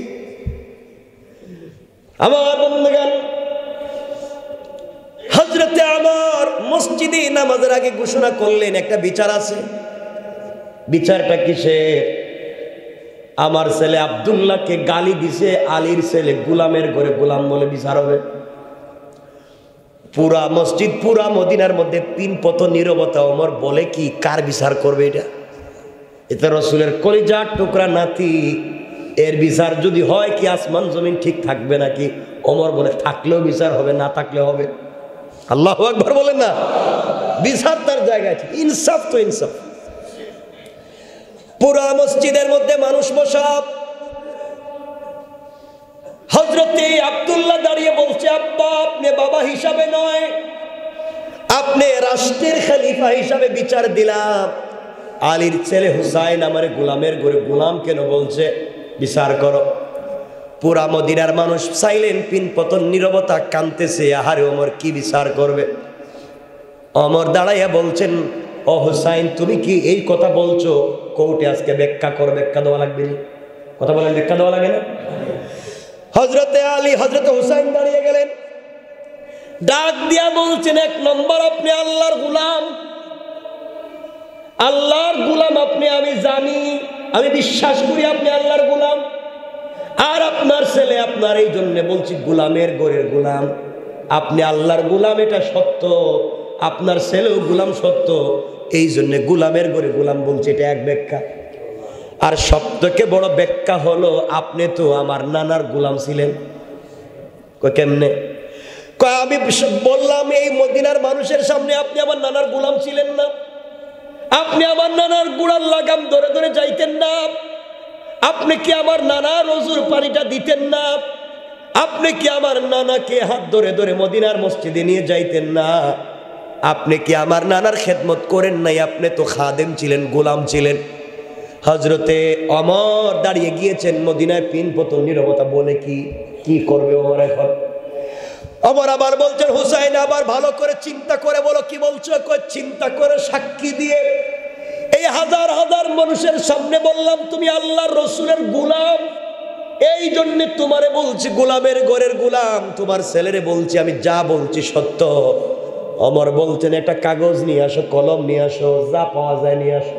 আমার বন্ধুগণ, হযরতে আমার মসজিদে নামাজের আগে ঘোষণা করলেন একটা বিচার আছে। বিচারটা কিসের? আমার ছেলে আব্দুল্লাহকে গালি দিছে, আলীর ছেলে গোলামের ঘরে গোলাম বলে বিচার হবে। পুরা মসজিদ, পুরা মদিনার মধ্যে পিনপত নীরবতা। ওমর বলে কি, কার বিচার করবে এটা? এটা রাসূলের কলিজার টুকরা নাতি, এর বিচার যদি হয় কি আসমান জমিন ঠিক থাকবে নাকি? ওমর বলে, থাকলেও বিচার হবে, না থাকলেও হবে। আল্লাহু আকবার বলেন না? বিচার তার জায়গায়, ইনসাফ তো ইনসাফ। পুরা মসজিদের মধ্যে মানুষ বসা। হযরতে আব্দুল্লাহ দাঁড়িয়ে বলছে, আব্বা আপনি বাবা হিসাবে নয়, আপনি রাষ্ট্রের খলিফা হিসাবে বিচার দিলাম। আলীর ছেলে হুসাইন আমার গোলামের ঘরে গোলাম কেন বলছে, বিচার করো। পুরা মদিনার মানুষ সাইলেন্ট, পিনপতন নীরবতা, কাঁদতেছে। আহারে ওমর কি বিচার করবে? ওমর দাঁড়াইয়া বলছেন, ও হুসাইন, তুমি কি এই কথা বলছো? কোর্টে আজকে ব্যাখ্যা করো, ব্যাখ্যা দেওয়া লাগবে না? কথা বলেন, ব্যাখ্যা দেওয়া লাগে না? হযরতে আলী, হযরতে হুসাইন দাঁড়িয়ে গেলেন, ডাক দিয়া বলছেন, এক নম্বর আপনি আল্লাহর গোলাম, আল্লাহর গোলাম আপনি, আমি জানি, আমি বিশ্বাস করি আপনি আল্লাহর গোলাম। আর আপনার ছেলে, আপনার এই জন্য বলছি গোলামের ঘরের গোলাম, আপনি আল্লাহর গোলাম, এটা সত্য, আপনার ছেলেও গোলাম সত্য, এই জন্য গোলামের ঘরে গোলাম বলছি, এটা এক ব্যাখ্যা। আর সবথেকে বড় ব্যাখ্যা হলো, আপনি তো আমার নানার গোলাম ছিলেন। কেমনে? আমি বললাম, এই মদিনার মানুষের সামনে আপনি আমার নানার গোলাম ছিলেন না, আপনি আমার নানার গোড়ার লাগাম ধরে ধরে যাইতেন না, আপনি কি আমার নানার ওযুর পানিটা দিতেন না, আপনি কি আমার নানাকে হাত ধরে ধরে মদিনার মসজিদে নিয়ে যাইতেন না, আপনি কি আমার নানার খেদমত করেন নাই? আপনি তো খাদেম ছিলেন, গোলাম ছিলেন। হযরতে ওমর দাঁড়িয়ে গিয়েছেন মদিনায়, পিন পতন নীরবতা। বলে কি করবে ওমর এখন? ওমর আবার বলছেন, হুসাইন আবার ভালো করে চিন্তা করে বলো কি বলছো। চিন্তা করে সাক্ষী দিয়ে এই হাজার হাজার মানুষের সামনে বললাম তুমি আল্লাহর রসুলের গোলাম, এই জন্য তোমারে বলছি গোলামের ঘরের গোলাম, তোমার ছেলেরে বলছি আমি যা বলছি সত্য। ওমর বলছেন, একটা কাগজ নিয়ে আসো, কলম নিয়ে আসো, যা পাওয়া যায় নিয়ে আসো।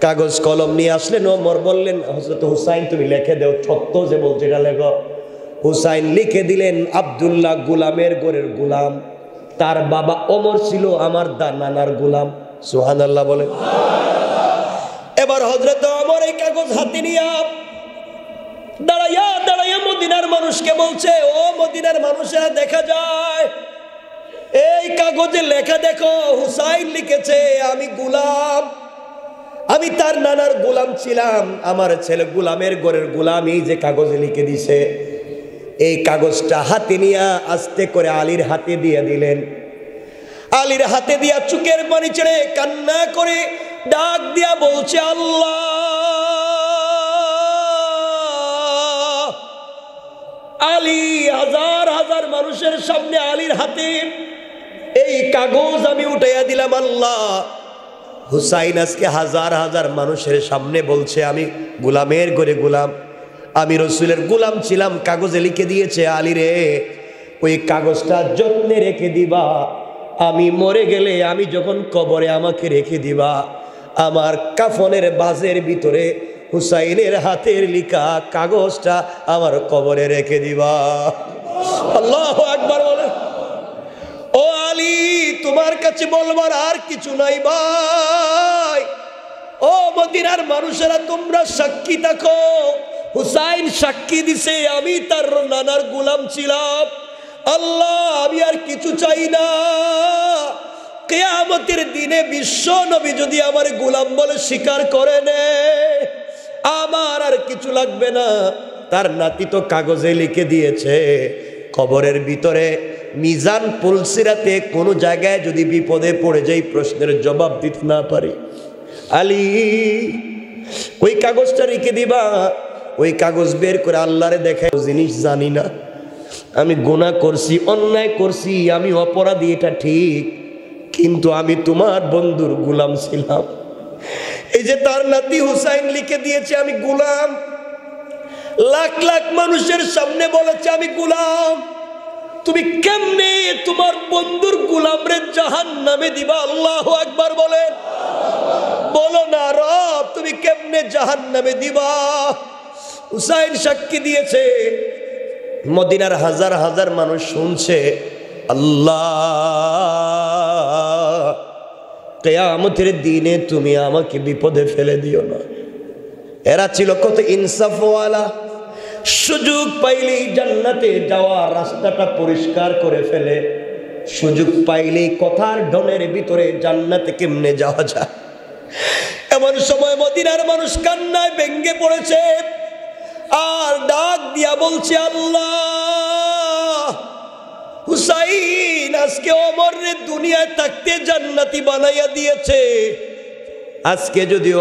কাগজ কলম নিয়ে আসলেন। ওমর বললেন, হযরত হুসাইন তুমি লিখে দাও, সত্য যে বলছে এটা লেখো। হুসাইন লিখে দিলেন, আব্দুল্লাহ গোলামের ঘরের গোলাম, তার বাবা ওমর ছিল আমার নানার গোলাম। সুবহানাল্লাহ বলেন। এবার হযরত ওমর এই কাগজ হাতে নিয়ে দাঁড়াইয়া দাঁড়াইয়া মদিনার মানুষকে বলছে, ও মদিনার মানুষেরা, দেখা যায় এই কাগজে লেখা দেখো, হুসাইন লিখেছে আমি গোলাম, আমি তার নানার গোলাম ছিলাম, আমার ছেলে গোলামের ঘরের গোলাম, এই যে কাগজে লিখে দিছে। এই কাগজটা হাতে নিয়ে আস্তে করে আলীর হাতে দিয়ে দিলেন। আলীর হাতে দিয়া চোখের পানি ছেড়ে কান্না করে ডাক দিয়া বলছে, আল্লাহ, আলী, হাজার হাজার মানুষের সামনে আলীর হাতে এই কাগজ আমি উঠাইয়া দিলাম। আল্লাহ, হুসাইন আজকে হাজার হাজার মানুষের সামনে বলছে আমি গোলামের ঘরে গোলাম, আমি রসুলের গোলাম ছিলাম, কাগজে লিখে দিয়েছে। আলী রে, ওই কাগজটা যত্নে রেখে দিবা, আমি মরে গেলে, আমি যখন কবরে আমাকে রেখে দিবা, আমার কাফনের বাজের ভিতরে হুসাইনের হাতের লিখা কাগজটা আমার কবরে রেখে দিবা। আল্লাহু আকবার বলে। ও আলী, তোমার কাছে বলবার আর কিছু নাই ভাই। ও মদিনার মানুষেরা, তোমরা সাক্ষী থাকো, হুসাইন সাক্ষী দিছে আমি তার নানার গোলাম ছিলাম। আল্লাহ, আমি আর কিছু চাই না। কিয়ামতের দিনে বিশ্ব নবী যদি আমার গোলাম বলে স্বীকার করে নে, আমার আর কিছু লাগবে না। তার নাতি তো কাগজে লিখে দিয়েছে, কবরের ভিতরে মিজান পুলসিরাতে কোনো জায়গায় যদি বিপদে পড়ে যাই, প্রশ্নের জবাব দিতে না পারি, আলী ওই কাগজটা রেখে দিবা। ওই কাগজ বের করে আল্লাহরে দেখায়, জিনিস জানি না, আমি গুনাহ করছি, অন্যায় করছি, আমি অপরাধী, এটা ঠিক, কিন্তু আমি তোমার বন্ধুর গোলাম ছিলাম। এই যে তার নাতি হুসাইন লিখে দিয়েছে আমি গোলাম, লাখ লাখ মানুষের সামনে বলেছে আমি গোলাম, তুমি কেমনে তোমার বন্ধুর গোলামরে জাহান্নামে দিবা? আল্লাহু আকবার বলেন। বলো না রব, তুমি কেমনে জাহান্নামে দিবা? হুসাইন সাক্ষী দিয়েছে, মদিনার হাজার হাজার মানুষ শুনছে। আল্লাহ, কিয়ামতের দিনে তুমি আমাকে বিপদে ফেলে দিও না। এরা ছিল কত ইনসাফওয়ালা, সুযোগ পাইলেই জান্নাতে যাওয়ার রাস্তাটা পরিষ্কার করে ফেলে, সুযোগ পাইলেই কথার ঢনের ভিতরে জান্নাতে কেমনে যাওয়া যায়। এমন সময় মদিনার মানুষ কান্নায় ভেঙ্গে পড়েছে আর ডাক দিয়া বলছে, আল্লাহ, হুসাইন আজকে ওমরে দুনিয়ায় থাকতে জান্নাতি বানাইয়া দিয়েছে, আজকে যদি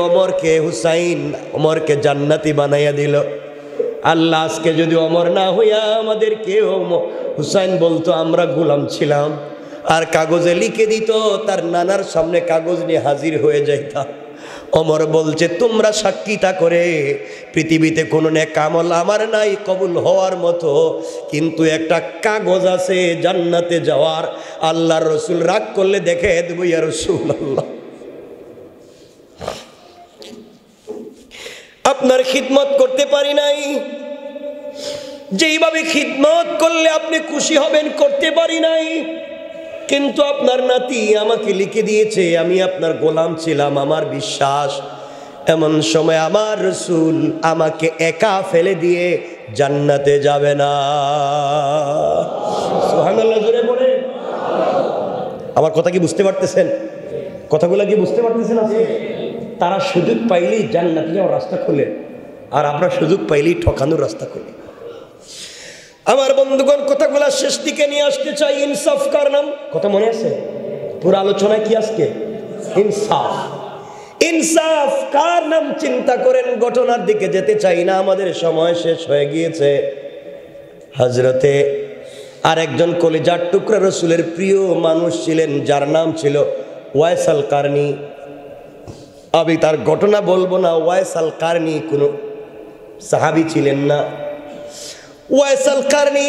ওমরকে জান্নাতি বানাইয়া দিল, আল্লাহ আজকে যদি ওমর না হইয়া আমাদেরকে হুসাইন বলতো আমরা গোলাম ছিলাম, আর কাগজে লিখে দিত, তার নানার সামনে কাগজ নিয়ে হাজির হয়ে যাইতাম। ওমর বলছে তোমরা সাক্ষীতা করে, পৃথিবীতে কোনো নেক আমল আমার নাই কবুল হওয়ার মতো, কিন্তু একটা কাগজ আছে জান্নাতে যাওয়ার। আল্লাহর রসুল রাগ করলে দেখে দেবো ইয়া রাসূলুল্লাহ, আপনার খিদমত করতে পারি নাই, যেইভাবে খিদমত করলে আপনি খুশি হবেন করতে পারি নাই, কিন্তু আপনার নাতি আমাকে লিখে দিয়েছে, আমি আপনার গোলাম ছিলাম, আমার বিশ্বাস এমন সময় আমার রসুল আমাকে একা ফেলে দিয়ে জান্নাতে যাবে না। সুবহানাল্লাহ জোরে বলে। আমার কথা কি বুঝতে পারতেছেন? কথাগুলো কি বুঝতে পারতেছেন? আছে তারা সুযোগ পাইলেই জান্নাতে যাওয়ার রাস্তা খোলে, আর আমরা সুযোগ পাইলেই ঠকানোর রাস্তা খুলি। আমার বন্ধুগণ, কথাগুলা শেষ দিকে নিয়ে আসতে চাই। ইনসাফ কার নাম? কথা মনে আছে? পুরো আলোচনায় কি আজকে ইনসাফ। ইনসাফ কার নাম চিন্তা করেন। ঘটনার দিকে যেতে চাই না, আমাদের সময় শেষ হয়ে গিয়েছে। হযরতে আরেকজন কলিজার টুকরা রসুলের প্রিয় মানুষ ছিলেন, যার নাম ছিল ওয়াইস আল কারনি। আমি তার ঘটনা বলবো না। ওয়াইস আল কারনি কোনো সাহাবী ছিলেন না। ওয়াইস আল কারনি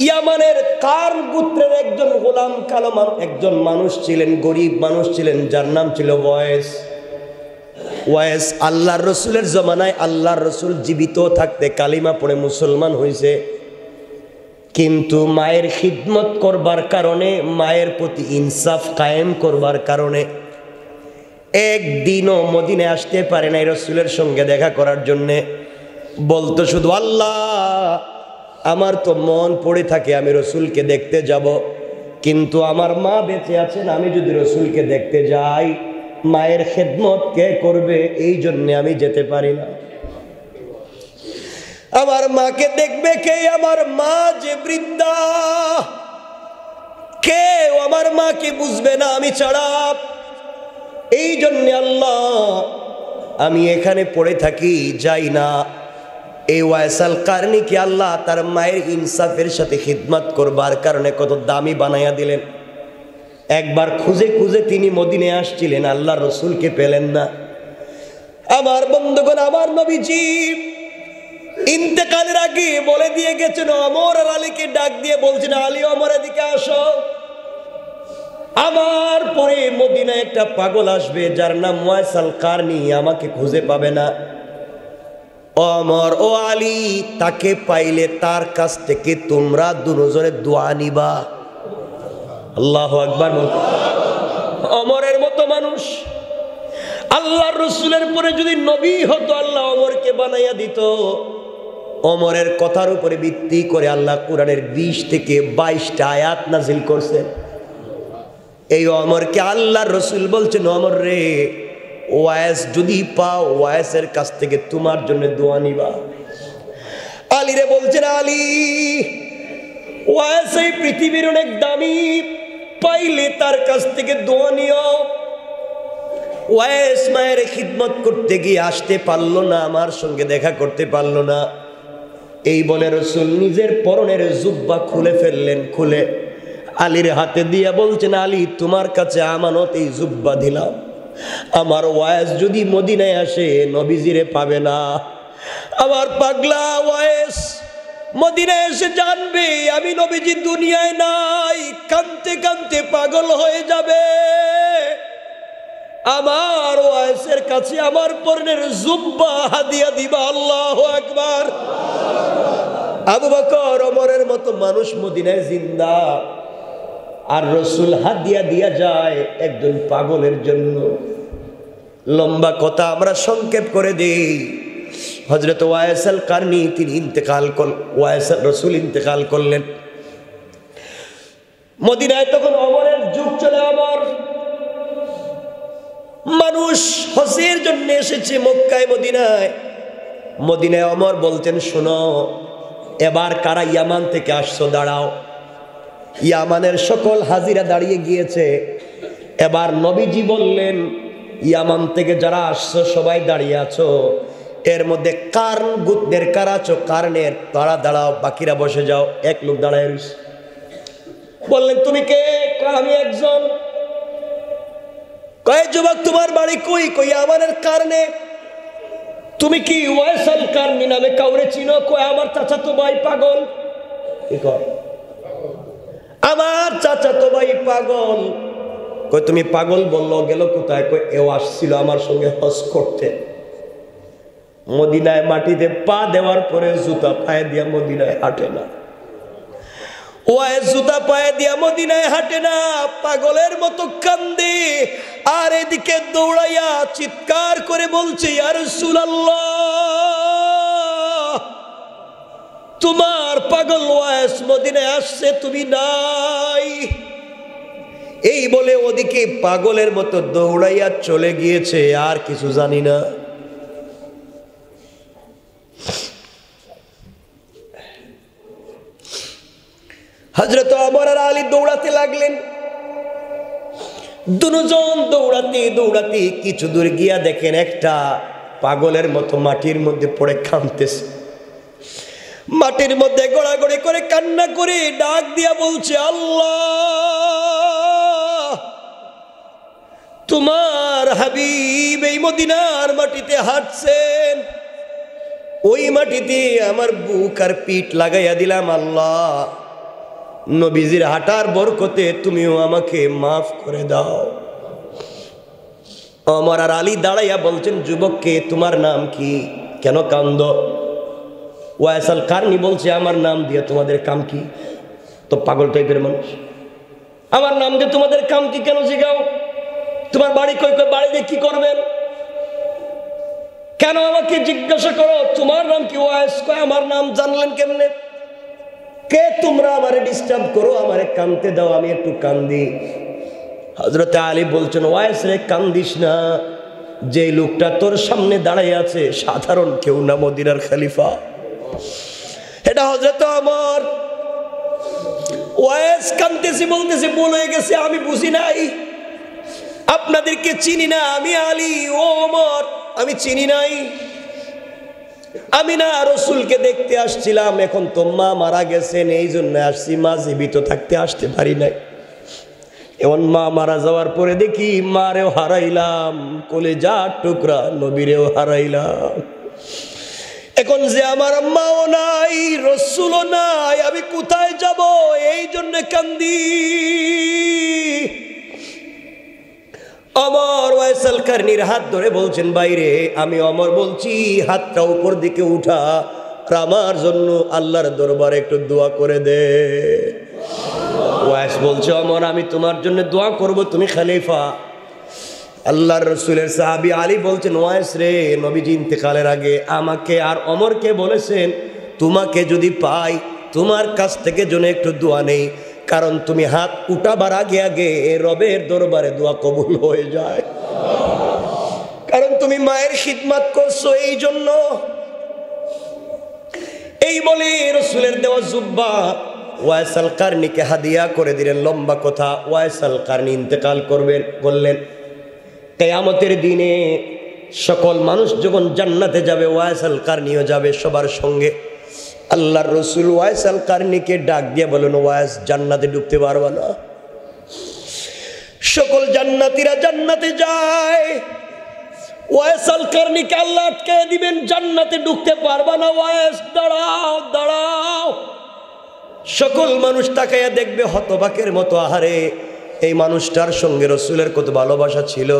ইয়ামানের কার্ন গোত্রের একজন গোলাম কালো একজন মানুষ ছিলেন, গরিব মানুষ ছিলেন, যার নাম ছিল ওয়াইস। ওয়াইস আল্লাহর রসুলের জমানায় আল্লাহর রসুল জীবিত থাকতে কালিমা পড়ে মুসলমান হয়েছে, কিন্তু মায়ের খিদমত করবার কারণে, মায়ের প্রতি ইনসাফ কায়েম করবার কারণে একদিনও মদিনায় আসতে পারে নাই রসুলের সঙ্গে দেখা করার জন্যে। বলতো শুধু, আল্লাহ আমার তো মন পড়ে থাকে আমি রসুলকে দেখতে যাব, কিন্তু আমার মা বেঁচে আছেন, আমি যদি রসুলকে দেখতে যাই মায়ের খেদমত কে করবে, এই জন্যে আমি যেতে পারি না। আমার মাকে দেখবে কে? আমার মা যে বৃদ্ধা, কেউ আমার মাকে বুঝবে না আমি ছাড়া। এই জন্যে আল্লাহ আমি এখানে পড়ে থাকি, যাই না। এই ওয়াইস আল কারনিকে আল্লাহ তার মায়ের ইনসাফের সাথে খিদমত করবার কারণে কত দামি বানাইয়া দিলেন। একবার খুঁজে খুঁজে তিনি মদিনায় আসছিলেন, আল্লাহ রসুলকে পেলেন না। আমার বন্ধুগণ, আমার নবীজি ইন্তেকালের আগে বলে দিয়ে গেছেন, ওমর আর আলীকে ডাক দিয়ে বলছেন, আলী ওমর এদিকে আসো, আমার পরে মদিনায় একটা পাগল আসবে যার নাম ওয়াইস আল কারনি, আমাকে খুঁজে পাবে না। ওমর ও আলী, তাকে পাইলে তার কাছ থেকে তোমরা দুজনে দোয়া নিবা। আল্লাহু আকবার। ওমরের মতো মানুষ, আল্লাহর রসুলের পরে যদি নবী হতো আল্লাহ ওমরকে বানাইয়া দিত। ওমরের কথার উপরে ভিত্তি করে আল্লাহ কোরআনের 20 থেকে 22টা আয়াত নাজিল করছেন। এই ওমরকে আল্লাহর রসুল বলছেন, ওমর রে, ওয়াইস যদি পাও ওয়াইসের কাছ থেকে তোমার জন্য দোয়া নিবা। আলী রে বলছেন, আলী ওয়াইস এই পৃথিবীর অনেক দামি, পাইলে তার কাছ থেকে দোয়া নিও। ওয়াইস মায়ের খিদমত করতে গিয়ে আসতে পারলো না, আমার সঙ্গে দেখা করতে পারলো না। এই বলে রসুল নিজের পরনের জুব্বা খুলে ফেললেন, খুলে আলীর হাতে দিয়ে বলছেন, আলী তোমার কাছে আমানত এই জুব্বা দিলাম, আমার ওয়াইস যদি মদিনায় আসে নবীজিরে পাবে না। আমার পাগলা ওয়াইস মদিনায় এসে জানবে আমি নবীজি দুনিয়ায় নাই, কাঁদতে কাঁদতে পাগল হয়ে যাবে। আমার ওয়াইসের কাছে আমার পরনের জুব্বা হাদিয়া দিবা। আল্লাহু আকবার। আবু বকর ওমরের মতো মানুষ মদিনায় জিন্দা, আর রসুল হাদিয়া দিয়া যায় একজন পাগলের জন্য। লম্বা কথা আমরা সংক্ষেপ করে দিই। হযরত ওয়াইস আল কারনি তিনি ওয়াইস রসুল ইন্তেকাল করলেন। মদিনায় তখন ওমরের যুগ চলে। ওমর মানুষ হজের জন্য এসেছে মক্কায় মদিনায়। মদিনায় ওমর বলতেন, শোনো এবার কারা ইয়ামান থেকে আসছো দাঁড়াও। ইয়ামানের সকল হাজিরা দাঁড়িয়ে গিয়েছে। এবার নবীজি বললেন, ইয়ামান থেকে যারা আসছো সবাই দাঁড়িয়ে আছো, এর মধ্যে কার্ন গোত্রের কারা আছো কার্নের তারা দাঁড়াও, বাকিরা বসে যাও। এক লোক দাঁড়ায় রয়েছে। বললেন তুমি কে? আমি একজন। কয় যুবক তোমার বাড়ি কই? কই আমাদের কারণে। তুমি কি ওয়াইসাল কারনি নামে কাউরে চিনো? কয় আমার চাচাতো ভাই পাগল। কি কয়? আমার চাচাতো ভাই পাগল। কই তুমি পাগল বললো, গেল কোথায়? কই এও আসছিল আমার সঙ্গে হজ করতে। মদিনায় মাটিতে পা দেওয়ার পরে জুতা পায়ে দিয়া মদিনায় হাঁটে না। ওয়াইস জুতা পায়ে দিয়া মদিনায় হাঁটে না, পাগলের মতো কান্দে। আর এদিকে দৌড়াইয়া চিৎকার করে বলছে, ইয়া রাসূলুল্লাহ, তোমার পাগল ওয়াইস মদিনায় আসছে, তুমি নাই। এই বলে ওদিকে পাগলের মতো দৌড়াইয়া চলে গিয়েছে। আর কিছু জানি না। হযরত ওমর আর আলী দৌড়াতে লাগলেন। দুজন দৌড়াতে দৌড়াতে কিছু দূর গিয়া দেখেন একটা পাগলের মতো মাটির মধ্যে পড়ে কাঁদতেছে। মাটির মধ্যে গড়াগড়ি করে কান্না করে ডাক দিয়া বলছে, আল্লাহ, তোমার হাবিব এই মদিনার মাটিতে হাঁটছেন, ওই মাটিতে আমার বুক আর পিঠ লাগাইয়া দিলাম। আল্লাহ, নবীজির হাঁটার বরকতে তুমিও আমাকে মাফ করে দাও। ওমর আর আলী দাঁড়াইয়া বলছেন, যুবককে তোমার নাম কি? কেন কান্দো? ওয়াইসাল কারনি বলছে, আমার নাম দিয়ে তোমাদের কাম কি? তো পাগল টাইপের মানুষ। আমার নাম দিয়ে তোমাদের কাম কি? কেন জিগাও? তোমার বাড়ি কই? কই বাড়ি দিয়ে কি করবেন? কেন আমাকে জিজ্ঞাসা করো তোমার নাম কি? ওয়াইস। কয় আমার নাম জানলেন কেমনে? কে তোমরা? আমারে ডিস্টার্ব করো, আমারে কাঁদতে দাও, আমি একটু কান্দি। হযরত আলী বলছেন, ওয়াইস রে কান্দিস না, যে লোকটা তোর সামনে দাঁড়াই আছে সাধারণ কেউ না, মদিনার খলিফা। এটা হযরত ওমর। ওয়াইস কাঁদতেছে, বলতেছে, ভুল হয়ে গেছে, আমি বুঝি নাই, আপনাদেরকে চিনি না, আমি আলী, ও ওমর, আমি চিনি নাই। আমি না রসুলকে দেখতে আসছিলাম, এখন তো মা মারা গেছেন, এই জন্য আসছি, মা জীবিত থাকতে আসতে পারি নাই। এখন মা মারা যাওয়ার পরে দেখি মারেও হারাইলাম, কলিজার টুকরা নবীরেও হারাইলাম। এখন যে আমার মাও নাই, রসুলও নাই, আমি কোথায় যাব? এই জন্য কান্দি। ওমর ওয়াইসাল কারনির হাত ধরে বলছেন, বাইরে আমি ওমর বলছি, হাতটা উপর দিকে উঠা, আমার জন্য আল্লাহর দরবারে একটু দোয়া করে দে। ওয়াইস বলছে, ওমর আমি তোমার জন্য দোয়া করব, তুমি খলিফা। আল্লাহর রসুলের সাহাবী আলী বলছেন, ওয়াইস রে, নবীজি ইন্তেকালের আগে আমাকে আর ওমরকে বলেছেন, তোমাকে যদি পাই তোমার কাছ থেকে যেন একটু দোয়া নেই, কারণ তুমি হাত উঠাবার আগে আগে রবের দরবারে দোয়া কবুল হয়ে যায়, কারণ তুমি মায়ের খিদমত করছো, এই জন্য। এই বলে রসুলের দেওয়া জুব্বা ওয়াইসাল কারনিকে হাদিয়া করে দিলেন। লম্বা কথা, ওয়াইসাল কারনি ইন্তেকাল করলেন। কিয়ামতের দিনে সকল মানুষ যখন জান্নাতে যাবে, ওয়াইসাল কারনিও যাবে সবার সঙ্গে। আল্লাহর রসুল ওয়াইসাল কারনিকে ডাক দিয়ে বলেন, ওয়াইস জান্নাতে ঢুকতে পারবা না। সকল জান্নাতীরা জান্নাতে যায়, ওয়াইসাল কারনিকে আল্লাহ আটকে দিবেন, জান্নাতে ঢুকতে পারবা না। ওয়াইস দাঁড়াও, দাঁড়াও। সকল মানুষ তাকাইয়া দেখবে হতবাকের মতো, আহারে এই মানুষটার সঙ্গে রসুলের কত ভালোবাসা ছিল।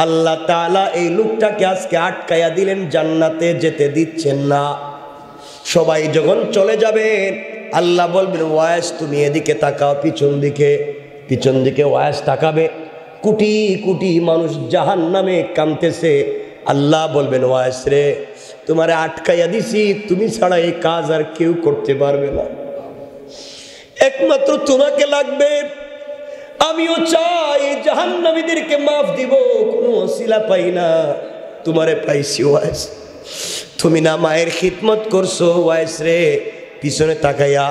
আল্লাহ তাআলা এই লোকটাকে আজকে আটকাইয়া দিলেন, জান্নাতে যেতে দিচ্ছেন না। সবাই যখন চলে যাবেন, আল্লাহ বলবেন, ওয়াইস তুমি এদিকে তাকাও, পিছন দিকে। পিছন দিকে ওয়াইস তাকাবে, কোটি কোটি মানুষ জাহান্নামে কাঁদতেছে। আল্লাহ বলবেন, ওয়াইস রে, তোমারে আটকাইয়া দিছি, তুমি ছাড়া এই কাজ আর কেউ করতে পারবে না, একমাত্র তোমাকে লাগবে। আমিও চাই জাহান্নামীদেরকে মাফ দিব, কোনো ওসিলা পাই না, তোমারে পাইছি ওয়াইস। তুমি না মায়ের খিদমত করছো, ওয়াইস রে, পিছনে তাকাইয়া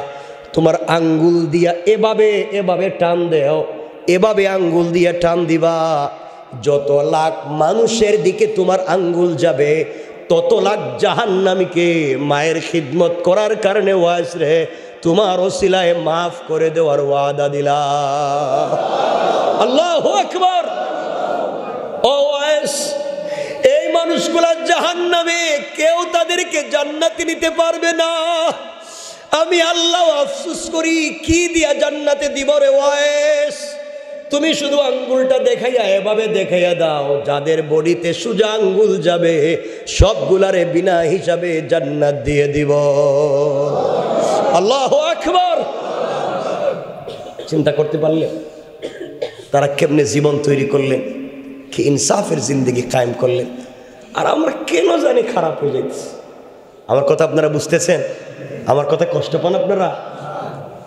তোমার আঙ্গুল দিয়া এভাবে এভাবে টান দেও, এভাবে আঙ্গুল দিয়া টান দিবা, যত লাখ মানুষের দিকে তোমার আঙ্গুল যাবে, তত লাখ জাহান্নামীকে মায়ের খিদমত করার কারণে ওয়াইস রে তোমার ওসিলায় মাফ করে দেওয়ার ওয়াদা দিলাম। আল্লাহু আকবার। ও ওয়াইস, এই মানুষগুলা জাহান্নামে, কেউ তাদেরকে জান্নাতে নিতে পারবে না। আমি আল্লাহ আফসোস করি, কি দিয়া জান্নাতে দিব রে ওয়াইস? তুমি শুধু আঙ্গুলটা দেখাইয়া এভাবে দেখাইয়া দাও, যাদের বডিতে সোজা আঙ্গুল যাবে সবগুলারে বিনা হিসাবে জান্নাত দিয়ে দিব। আল্লাহু আকবার। চিন্তা করতে পারলে তারা কেমনে জীবন তৈরি করলেন, কি ইনসাফের জিন্দগি কায়েম করলেন। আর আমরা কেন জানি খারাপ হয়ে যাচ্ছি। আমার কথা আপনারা বুঝতেছেন? আমার কথা কষ্ট পান আপনারা?